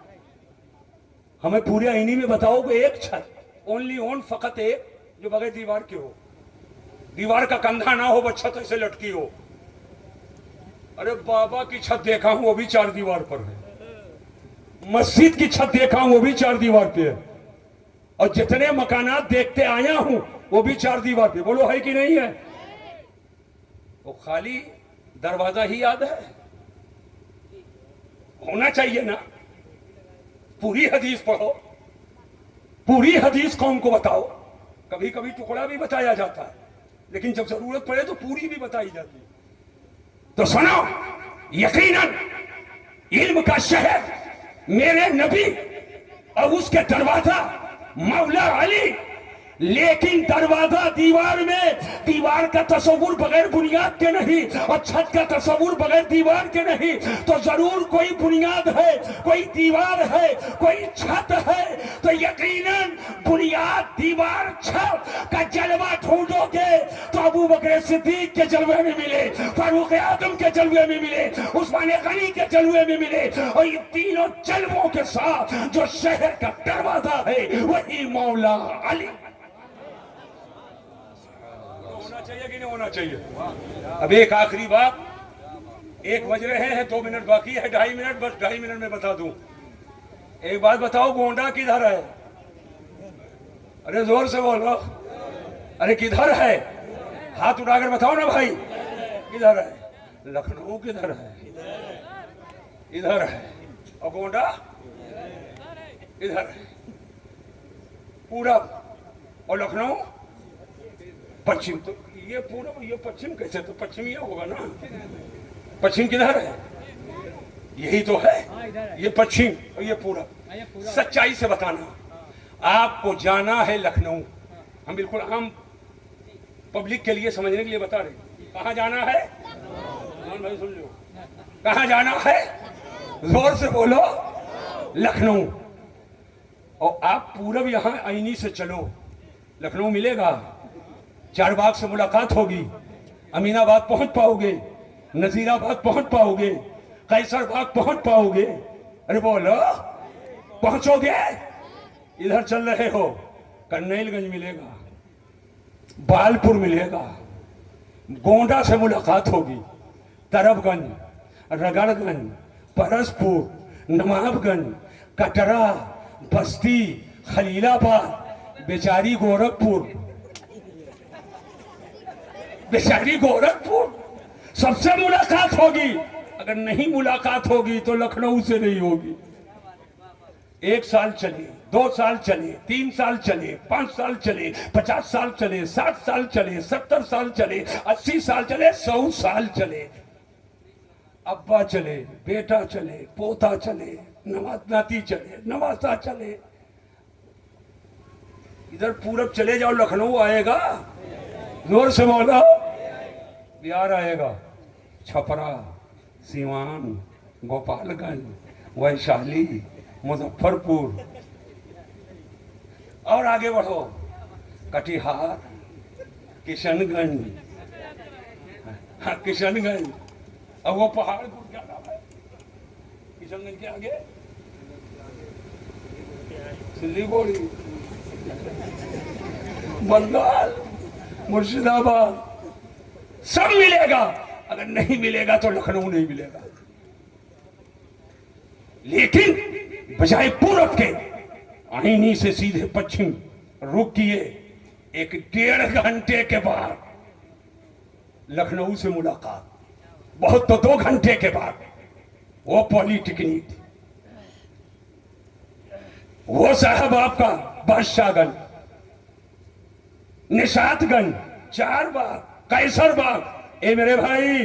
हमें पूरे आईनी में बताओगे एक छत, ओनली ओन, फकत एक, जो बगैर दीवार के हो, दीवार का कंधा ना हो, बस छत ऐसे लटकी हो। अरे बाबा की छत देखा हूं, वो भी 4 दीवार पर है। मस्जिद की छत देखा हूं, वो भी 4 दीवार पे है। और जितने मकानात देखते आया हूं, वो भी 4 दीवार पे। बोलो है कि नहीं है? वो खाली दरवाजा ही याद है, होना चाहिए ना। पूरी हदीस पढ़ो, पूरी हदीस कौम को बताओ। कभी कभी टुकड़ा भी बताया जाता है, लेकिन जब जरूरत पड़े तो पूरी भी बताई जाती है। तो सुनो, यकीनन इल्म का शहर मेरे नबी और उसके दरवाजा मौला अली, लेकिन दरवाजा दीवार में, दीवार का तस्वुर बगैर बुनियाद के नहीं और छत का तस्वुर बगैर दीवार के नहीं। तो जरूर कोई बुनियाद है, कोई दीवार है, कोई छत है। तो यकीनन बुनियाद, दीवार, छत का जलवा ढूंढोगे तो अबू बकर सिद्दीक के जलवे में मिले, फारूक आजम के जलवे में मिले, उस्मान गनी के जलवे में मिले। और ये तीनों जलवों के साथ जो शहर का दरवाजा है वही मौला अली। होना चाहिए कि नहीं होना चाहिए? अब एक आखिरी बात, 1 बज रहे हैं, 2 मिनट बाकी है, 2.5 मिनट, बस 2.5 मिनट में बता दूं। एक बात बताओ, गोंडा किधर है? अरे जोर से बोलो, अरे किधर है? हाथ उठाकर बताओ ना भाई, किधर है? लखनऊ किधर है? इधर है। और गोंडा इधर है, पूरब। और लखनऊ पश्चिम। तो ये पूरब, ये पश्चिम कैसे? तो पश्चिम ये होगा ना। पश्चिम किधर है? यही तो है, ये पश्चिम और ये पूरब। सच्चाई से बताना, आपको जाना है लखनऊ। हम बिल्कुल आम पब्लिक के लिए समझने के लिए बता रहे। कहाँ जाना है? भाई सुन लो, कहाँ जाना है? जोर से बोलो, लखनऊ। और आप पूरब यहाँ आईनी से चलो, लखनऊ मिलेगा। चारबाग से मुलाकात होगी, अमीनाबाद पहुंच पाओगे, नजीराबाद पहुंच पाओगे, कैसर बाग पहुंच पाओगे। अरे बोलो, पहुंचोगे? इधर चल रहे हो, करनैलगंज मिलेगा, बालपुर मिलेगा, गोंडा से मुलाकात होगी, तरबगंज, रगड़गंज, परसपुर, नवाबगंज, कटरा, बस्ती, खलीलाबाद, बेचारी गोरखपुर, बेचारी गोरखपुर, सबसे मुलाकात होगी। अगर नहीं मुलाकात होगी तो लखनऊ से नहीं होगी। 1 साल चले, 2 साल चले, 3 साल चले, 5 साल चले, 50 साल चले, 60 साल चले, 70 साल चले, 80 साल चले, 100 साल चले। अब्बा चले, बेटा चले, पोता चले, नाती चले, नवासा चले। इधर पूरब चले जाओ, लखनऊ आएगा। जोर से बोलो, बिहार आएगा, छपरा, सीवान, गोपालगंज, वैशाली, मुजफ्फरपुर, और आगे बढ़ो, कटिहार, किशनगंज। हाँ, किशनगंज। अब वो पहाड़ को क्या नाम है? किशनगंज के आगे सिल्लीगुड़ी, बंगाल, मुर्शिदाबाद, सब मिलेगा। अगर नहीं मिलेगा तो लखनऊ नहीं मिलेगा। लेकिन बजाय पूरब के आईनी से सीधे पश्चिम रुक किए, 1.5 घंटे के बाद लखनऊ से मुलाकात, बहुत तो 2 घंटे के बाद वो पॉलिटेक्निक, वो साहब आपका बादशाहगंज, निशातगंज, चारबाग, कैसरबाग। ए मेरे भाई,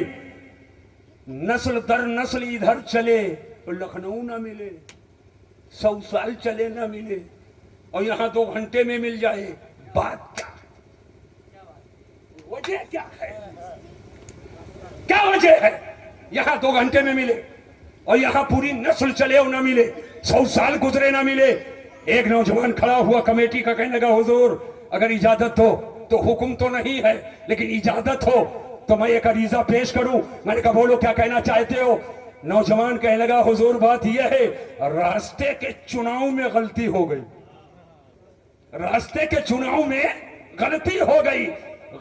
नस्ल दर नस्ल इधर चले तो लखनऊ ना मिले, 100 साल चले ना मिले, और यहां 2 घंटे में मिल जाए। बात क्या है? वजह क्या है? क्या वजह है? यहाँ 2 घंटे में मिले और यहाँ पूरी नस्ल चले और ना मिले, 100 साल गुजरे ना मिले। एक नौजवान खड़ा हुआ कमेटी का, कहने लगा हुजूर अगर इजाजत हो तो, हुक्म तो नहीं है लेकिन इजाजत हो तो मैं एक अरीजा पेश करूं। मैंने कहा बोलो क्या कहना चाहते हो। नौजवान कहने लगा हुजूर बात यह है, रास्ते के चुनाव में गलती हो गई, रास्ते के चुनाव में गलती हो गई,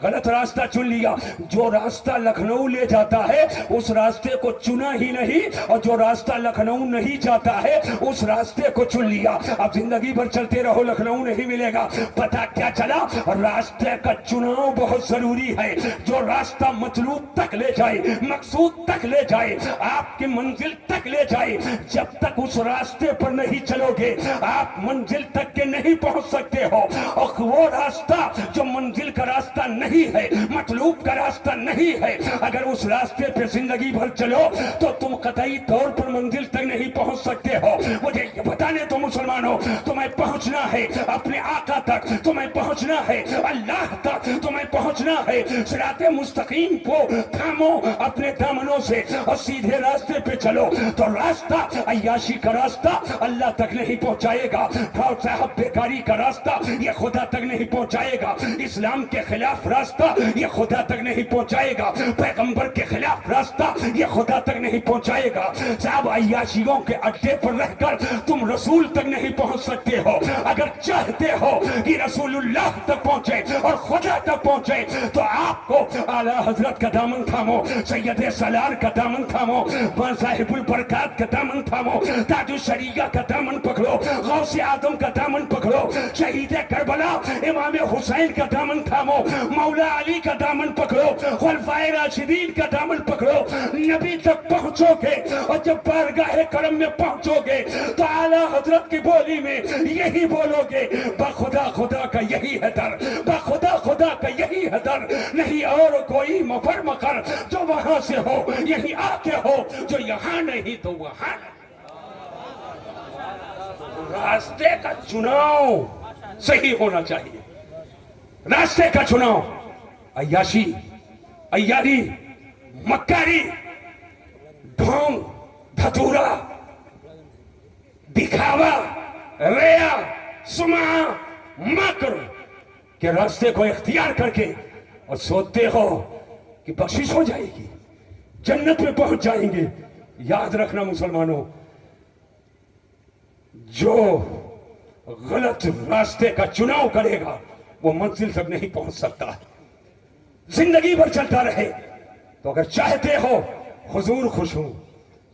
गलत रास्ता चुन लिया। जो रास्ता लखनऊ ले जाता है उस रास्ते को चुना ही नहीं, और जो रास्ता लखनऊ नहीं जाता है उस रास्ते को चुन लिया। अब जिंदगी भर चलते रहो, लखनऊ नहीं मिलेगा। पता क्या चला, रास्ते का चुनाव बहुत जरूरी है। जो रास्ता मतलूब तक ले जाए, मकसूद तक ले जाए, आपकी मंजिल तक ले जाए, जब तक उस रास्ते पर नहीं चलोगे आप मंजिल तक के नहीं पहुंच सकते हो। और वो रास्ता जो मंजिल का रास्ता नहीं है, मतलूब का रास्ता नहीं है, अगर उस रास्ते पे जिंदगी भर चलो तो तुम कतई तौर पर मंजिल तक नहीं पहुंच सकते हो। मुझे ये बताने तो मुसलमानों, तुम्हें पहुंचना है अपने आका तक, तुम्हें पहुंचना है अल्लाह तक, तुम्हें पहुंचना है सिराते मुस्तकीम को थामो अपने दामनों से और सीधे रास्ते पे चलो। तो रास्ता अय्याशी का रास्ता अल्लाह तक नहीं पहुंचाएगा, फौज साहब बेकारी का रास्ता ये खुदा तक नहीं पहुंचाएगा, इस्लाम के खिलाफ रास्ता ये खुदा तक नहीं पहुंचाएगा, पैगंबर के खिलाफ रास्ता ये खुदा तक नहीं पहुंचाएगा। साहब अय्याशियों के अड्डे पर रहकर तुम रसूल तक नहीं पहुंच सकते हो। अगर चाहते हो कि रसूलुल्लाह तक पहुंचे और खुदा तक पहुंचे तो आपको आला हजरत का दामन थामो, सैयद सलार का दामन थामो, साहिबुल बरकात का दामन थामो, ताजु शरीया का दामन पकड़ो, गौसे आदम का दामन पकड़ो, शहीद करबला इमाम हुसैन का दामन थामो, मौला अली का दामन पकड़ो, खुलफाए राशिदीन का दामन पकड़ो। नबी तक पहुंचोगे और जब बारगाह करम में पहुंचोगे तो आला हजरत की बोली में यही बोलोगे, बखुदा खुदा का यही है दर, बखुदा खुदा का यही है दर, नहीं और कोई मफर मकर जो वहां से हो, यही आके हो जो यहाँ नहीं तो वहां। रास्ते का चुनाव सही होना चाहिए, रास्ते का चुनाव। अय्याशी, अय्यारी, मक्कारी, ढोंग, धतूरा, दिखावा, रेया, सुमा, मकर के रास्ते को इख्तियार करके और सोचते हो कि बख्शिश हो जाएगी, जन्नत में पहुंच जाएंगे। याद रखना मुसलमानों, जो गलत रास्ते का चुनाव करेगा वो मंजिल तक नहीं पहुंच सकता। जिंदगी भर चलता रहे तो अगर चाहते हो हुजूर खुश हूं,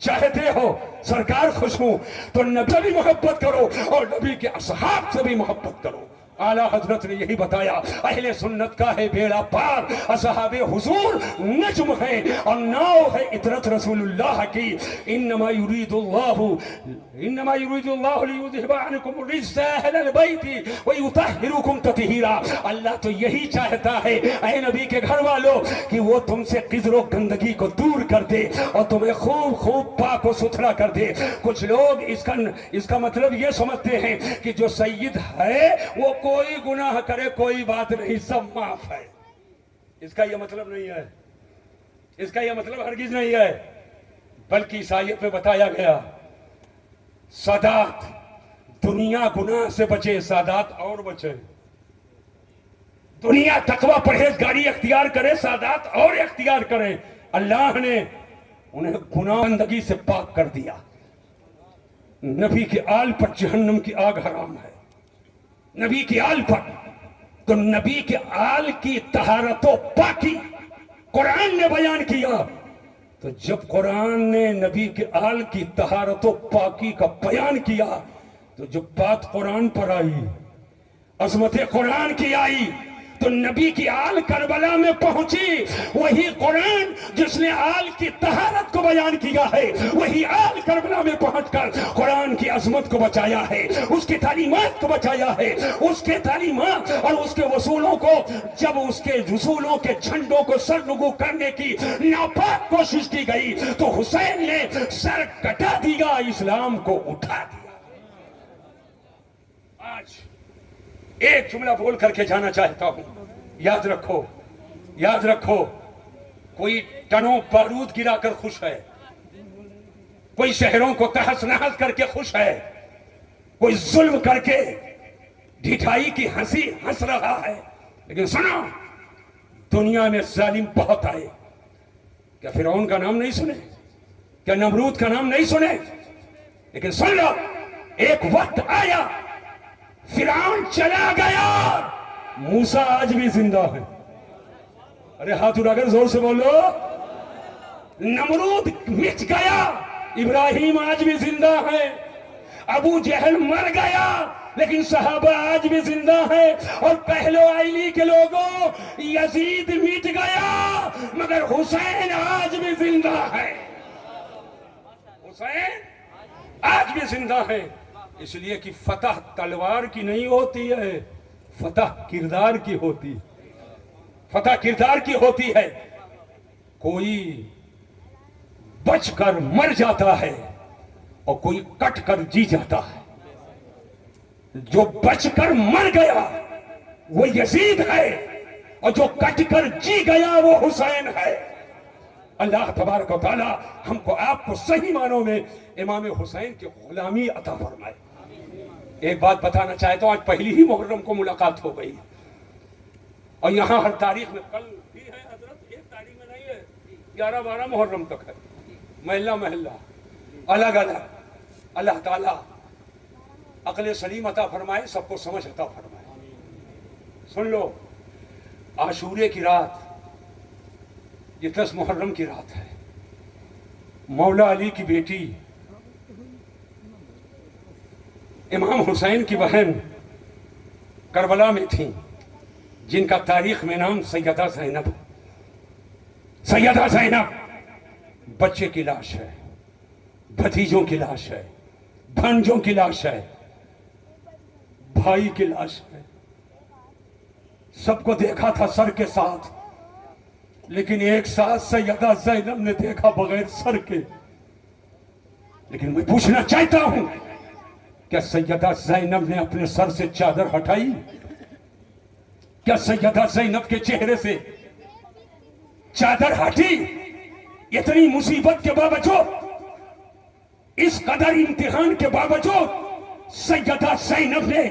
चाहते हो सरकार खुश हूं, तो नबी से भी मोहब्बत करो और नबी के असहाब से भी मोहब्बत करो। आला हजरत ने यही बताया, अहले सुन्नत का है बेड़ा पार, असहाबे हुजूर नज्म है और नाव है इतरत रसूलुल्लाह की। इन्नमा युरीदुल्लाहु लियुज़हिबा अन्कुम रिज्सा अहलल बैति व युतहिरुकुम तत्हीरा। अल्लाह तो यही चाहता है ऐ नबी के घर वालों कि वो तुमसे किज़्र गंदगी को दूर कर दे और तुम्हें खूब खूब पाक व सुथरा कर दे। कुछ लोग इसका मतलब ये समझते हैं कि जो सैयद है वो कोई गुनाह करे कोई बात नहीं, सब माफ है। इसका यह मतलब नहीं है, इसका यह मतलब हरगिज नहीं है, बल्कि इस आयत में बताया गया सादात दुनिया गुनाह से बचे, सादात और बचे। दुनिया तकवा परहेजगारी अख्तियार करे, सादात और अख्तियार करे। अल्लाह ने उन्हें गुनाह गंदगी से पाक कर दिया। नबी के आल पर जहन्नम की आग हराम है, नबी के आल पर। तो नबी के आल की तहारतो पाकी कुरान ने बयान किया। तो जब कुरान ने नबी के आल की तहारतो पाकी का बयान किया तो जब बात कुरान पर आई, अजमत कुरान की आई, तो नबी की आल करबला में पहुंची। वही कुरान जिसने आल की तहारत को बयान किया है, वही आल करबला में पहुंचकर कुरान की अजमत को बचाया है, उसकी तालीमात को बचाया है। उसके तालीमात और उसके वसूलों को, जब उसके रसूलों के झंडों को सरनुगू करने की नापाक कोशिश की गई तो हुसैन ने सर कटा दिया, इस्लाम को उठा दिया। आज एक जुमला बोल करके जाना चाहता हूं, याद रखो, याद रखो, کوئی ٹنوں بارود گرا کر خوش ہے، کوئی شہروں کو تہس نہس کر کے خوش ہے، کوئی ظلم کر کے ڈھٹائی کی ہنسی ہنس رہا ہے۔ لیکن سنو، دنیا میں ظالم بہت آئے۔ کیا فرعون کا نام نہیں سنے؟ کیا نمرود کا نام نہیں سنے؟ لیکن سن لو، ایک وقت آیا، فرعون چلا گیا، موسیٰ آج بھی زندہ ہے۔ ارے ہاتھ اٹھا کر زور سے بولو۔ نمرود مٹ گیا، ابراہیم آج بھی زندہ ہے۔ ابو جہل مر گیا، لیکن صحابہ آج بھی زندہ ہیں۔ اور پہلو آئلی کے لوگوں، یزید مٹ گیا مگر حسین آج بھی زندہ ہے۔ حسین آج بھی زندہ ہے، اس لیے کہ فتح تلوار کی نہیں ہوتی ہے، فتح کردار کی ہوتی ہے، فتح کردار کی ہوتی ہے۔ کوئی بچ کر مر جاتا ہے اور کوئی کٹ کر جی جاتا ہے۔ جو بچ کر مر گیا وہ یزید ہے، اور جو کٹ کر جی گیا وہ حسین ہے۔ اللہ تبارک و تعالی ہم کو آپ کو صحیح معنوں میں امام حسین کی غلامی عطا فرمائے۔ ایک بات بتانا چاہتا ہوں، آج پہلی ہی محرم کو ملاقات ہو گئی، اور یہاں ہر تاریخ میں، کل بھی ہے حضرت، ایک تاریخ میں نہیں ہے، 11-12 محرم تک ہے، محلہ محلہ الگ الگ۔ اللہ تعالی عقل سلیم عطا فرمائے، سب کو سمجھ عطا فرمائے۔ سن لو، عاشورے کی رات، یہ 10 محرم کی رات ہے، مولا علی کی بیٹی امام حسین کی بہن کربلا میں تھیں، جن کا تاریخ میں نام سیدہ زینب۔ سیدہ زینب بچے کی لاش ہے، بھتیجوں کی لاش ہے، بھانجوں کی لاش ہے، بھائی کی لاش ہے۔ سب کو دیکھا تھا سر کے ساتھ، لیکن ایک ساتھ سیدہ زینب نے دیکھا بغیر سر کے۔ لیکن میں پوچھنا چاہتا ہوں، کیا سیدہ زینب نے اپنے سر سے چادر ہٹائی؟ کیا سیدہ زینب کے چہرے سے چادر ہٹی؟ اتنی مصیبت کے باوجود، اس قدر امتحان کے باوجود، سیدہ زینب نے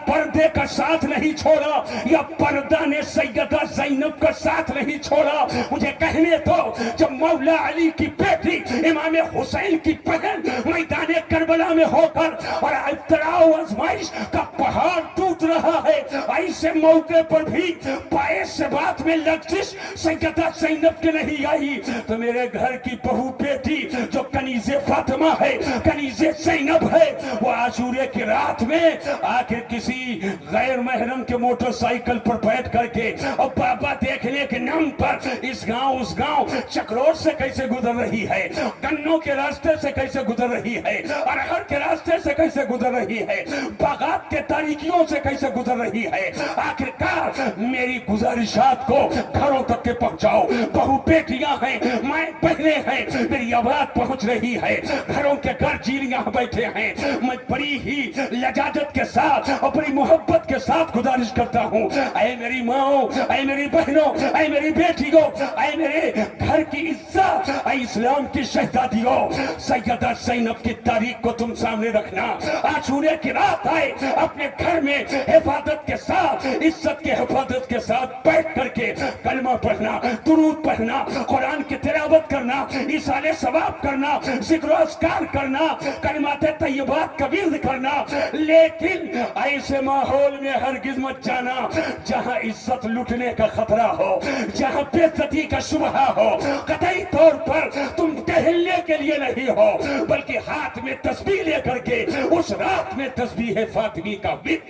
پردے کا ساتھ نہیں چھوڑا، یا پردہ نے سیدہ زینب کا ساتھ نہیں چھوڑا۔ مجھے کہنے تو، جب مولا علی کی بیٹی امام حسین کی بہن میدان کربلا میں ہو کر اور ابتلاء و آزمائش کا پہاڑ ٹوٹ رہا ہے، ایسے موقع پر بھی پائے سے بات میں لغزش سیدہ زینب کے نہیں آئی، تو میرے گھر کی بہو بیٹی جو کنیز فاطمہ ہے، کنیز زینب ہے، وہ عاشورے کی رات میں آخر کسی غیر محرم کے موٹر سائیکل پر بیٹھ کر کے اور بابا دیکھنے کے نام پر اس گاؤں اس گاؤں چکروٹ سے کیسے گزر رہی ہے، گنوں کے راستے سے کیسے گزر رہی ہے، ارہر کے راستے سے کیسے گزر رہی ہے، باغات کے تاریکیوں سے کیسے گزر رہی ہے۔ آخرکار میری گزارشات کو گھروں تک کے پہنچاؤ، بہو بیٹیاں ہیں، مائیں بہنیں ہیں، میری آواز پہنچ رہی ہے، گھروں کے گھر جیلیاں بیٹھے ہیں۔ میں بڑی ہی لجاجت کے ساتھ اور بڑی محبت کے ساتھ گزارش کرتا ہوں، اے میری ماں، اے میری بہنوں، اے میری بیٹیوں، اے میرے گھر کی عزت، اے اسلام کی شہزادیوں، سیدہ زینب کی تاریخ کو تم سامنے رکھنا۔ عاشورے کی رات آئے، اپنے گھر میں حفاظت کے ساتھ، عزت کے حفاظت کے ساتھ بیٹھ کر کے کلمہ پڑھنا، درود پڑھنا، قرآن کی تلاوت کرنا، ایصال ثواب کرنا، ذکر و اذکار کرنا، کلمات طیبات کا ورد کرنا۔ لیکن ایسے ماحول میں ہرگز مت جانا جہاں عزت لٹنے کا خطرہ ہو، جہاں بے عزتی کا شبہ ہو۔ قطعی طور پر تم ٹہلنے کے لیے نہیں ہو، بلکہ ہاتھ میں تسبیح لے کر کے اس رات میں تسبیح فاطمی کا ورد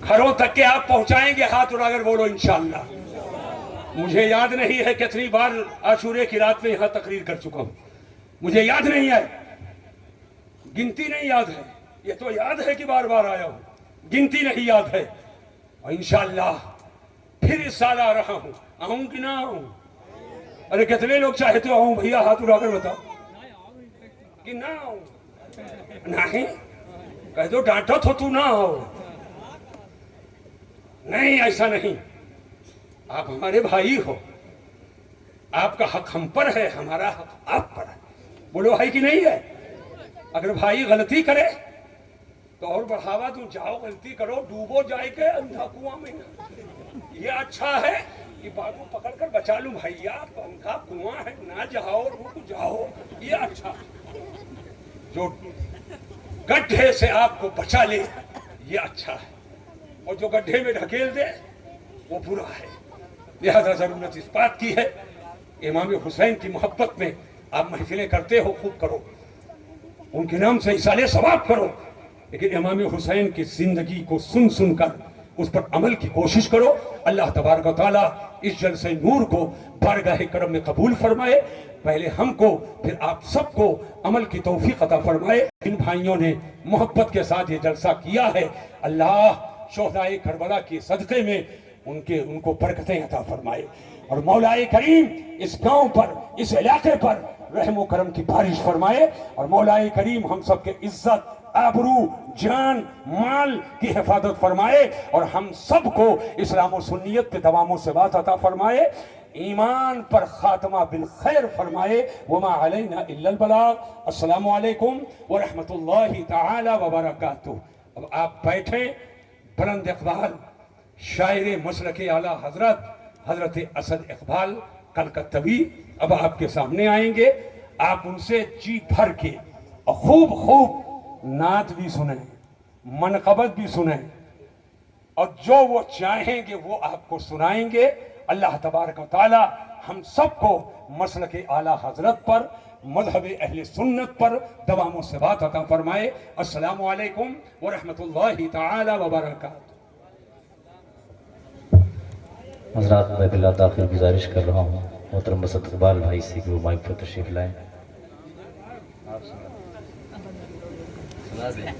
گھروں تک کے آپ پہنچائیں گے۔ ہاتھ اٹھا کر بولو انشاءاللہ۔ مجھے یاد نہیں ہے کتنی بار عاشورے کی رات میں یہاں تقریر کر چکا ہوں، مجھے یاد نہیں ہے، گنتی نہیں یاد ہے، یہ تو یاد ہے کہ بار بار آیا ہوں، گنتی نہیں یاد ہے۔ اور انشاءاللہ پھر اس سال آ رہا ہوں، آؤں کہ نہ آؤں؟ ارے کتنے لوگ چاہتے ہو آؤں؟ بھیا ہاتھ اٹھا کر بتاؤ کہ نہ آؤں۔ نہیں کہہ دو ڈانٹو تو نہ آؤ۔ نہیں، ایسا نہیں، आप हमारे भाई हो, आपका हक हम पर है, हमारा हक आप पर है। बोलो है कि नहीं है? अगर भाई गलती करे तो और बढ़ावा दूं, जाओ गलती करो, डूबो जाए के अंधा कुआं में ना। ये अच्छा है कि बाबू पकड़ कर बचा लूं, भैया अंधा कुआं है, ना जाओ, रुक जाओ, ये अच्छा। जो गड्ढे से आपको बचा ले ये अच्छा है, और जो गड्ढे में ढकेल दे वो बुरा है। लिहाजा जरूरत इस बात की है, इमाम हुसैन की मोहब्बत में आप महफिलें करते हो, खूब करो, उनके नाम से इसाले सवाब करो, लेकिन इमाम हुसैन की जिंदगी को सुन सुनकर उस पर अमल की कोशिश करो। अल्लाह तबारक व तआला इस जलसे नूर को बारगाह करम में कबूल फरमाए, पहले हमको फिर आप सबको अमल की तौफीक अता फरमाए। इन भाइयों ने मोहब्बत के साथ ये जलसा किया है, अल्लाह शोहदाए करबला के सदक़े में उनको बरकतें अता फरमाए, और मौलाए करीम इस गांव पर, इस इलाके पर रहमो करम की बारिश फरमाए, और मौलाए करीम हम सब के इज्जत, आबरू, जान, माल की हिफाजत फरमाए, और हम सबको इस्लाम और सुन्नियत पे तमाम से बात अता फरमाए, ईमान पर खात्मा बिल खैर फरमाए। वमा अलैना इल्लल बलाग। अस्सलामु अलैकुम व रहमतुल्लाहि तआला व बरकातुहू। अब आप बैठे, बुलंद इकबाल शायर मसलके आला हजरत असद इकबाल कलकत्तवी अब आपके सामने आएंगे। आप उनसे जी भर के और खूब नात भी सुने, मनकबत भी सुने, और जो वो चाहेंगे वो आपको सुनाएंगे। अल्लाह तबारक व तआला हम सबको मसलके आला हजरत पर, मजहब अहले सुन्नत पर दवामो से बात अता फरमाए। अस्सलामु अलैकुम व रहमतुल्लाहि तआला व बरकातुहू। हज़रात, मैं बिला ताख़ीर गुजारिश कर रहा हूँ मोहतरम असद इकबाल भाई से कि वो माइक पर तशरीफ़ लाएँ। आप सुना दें।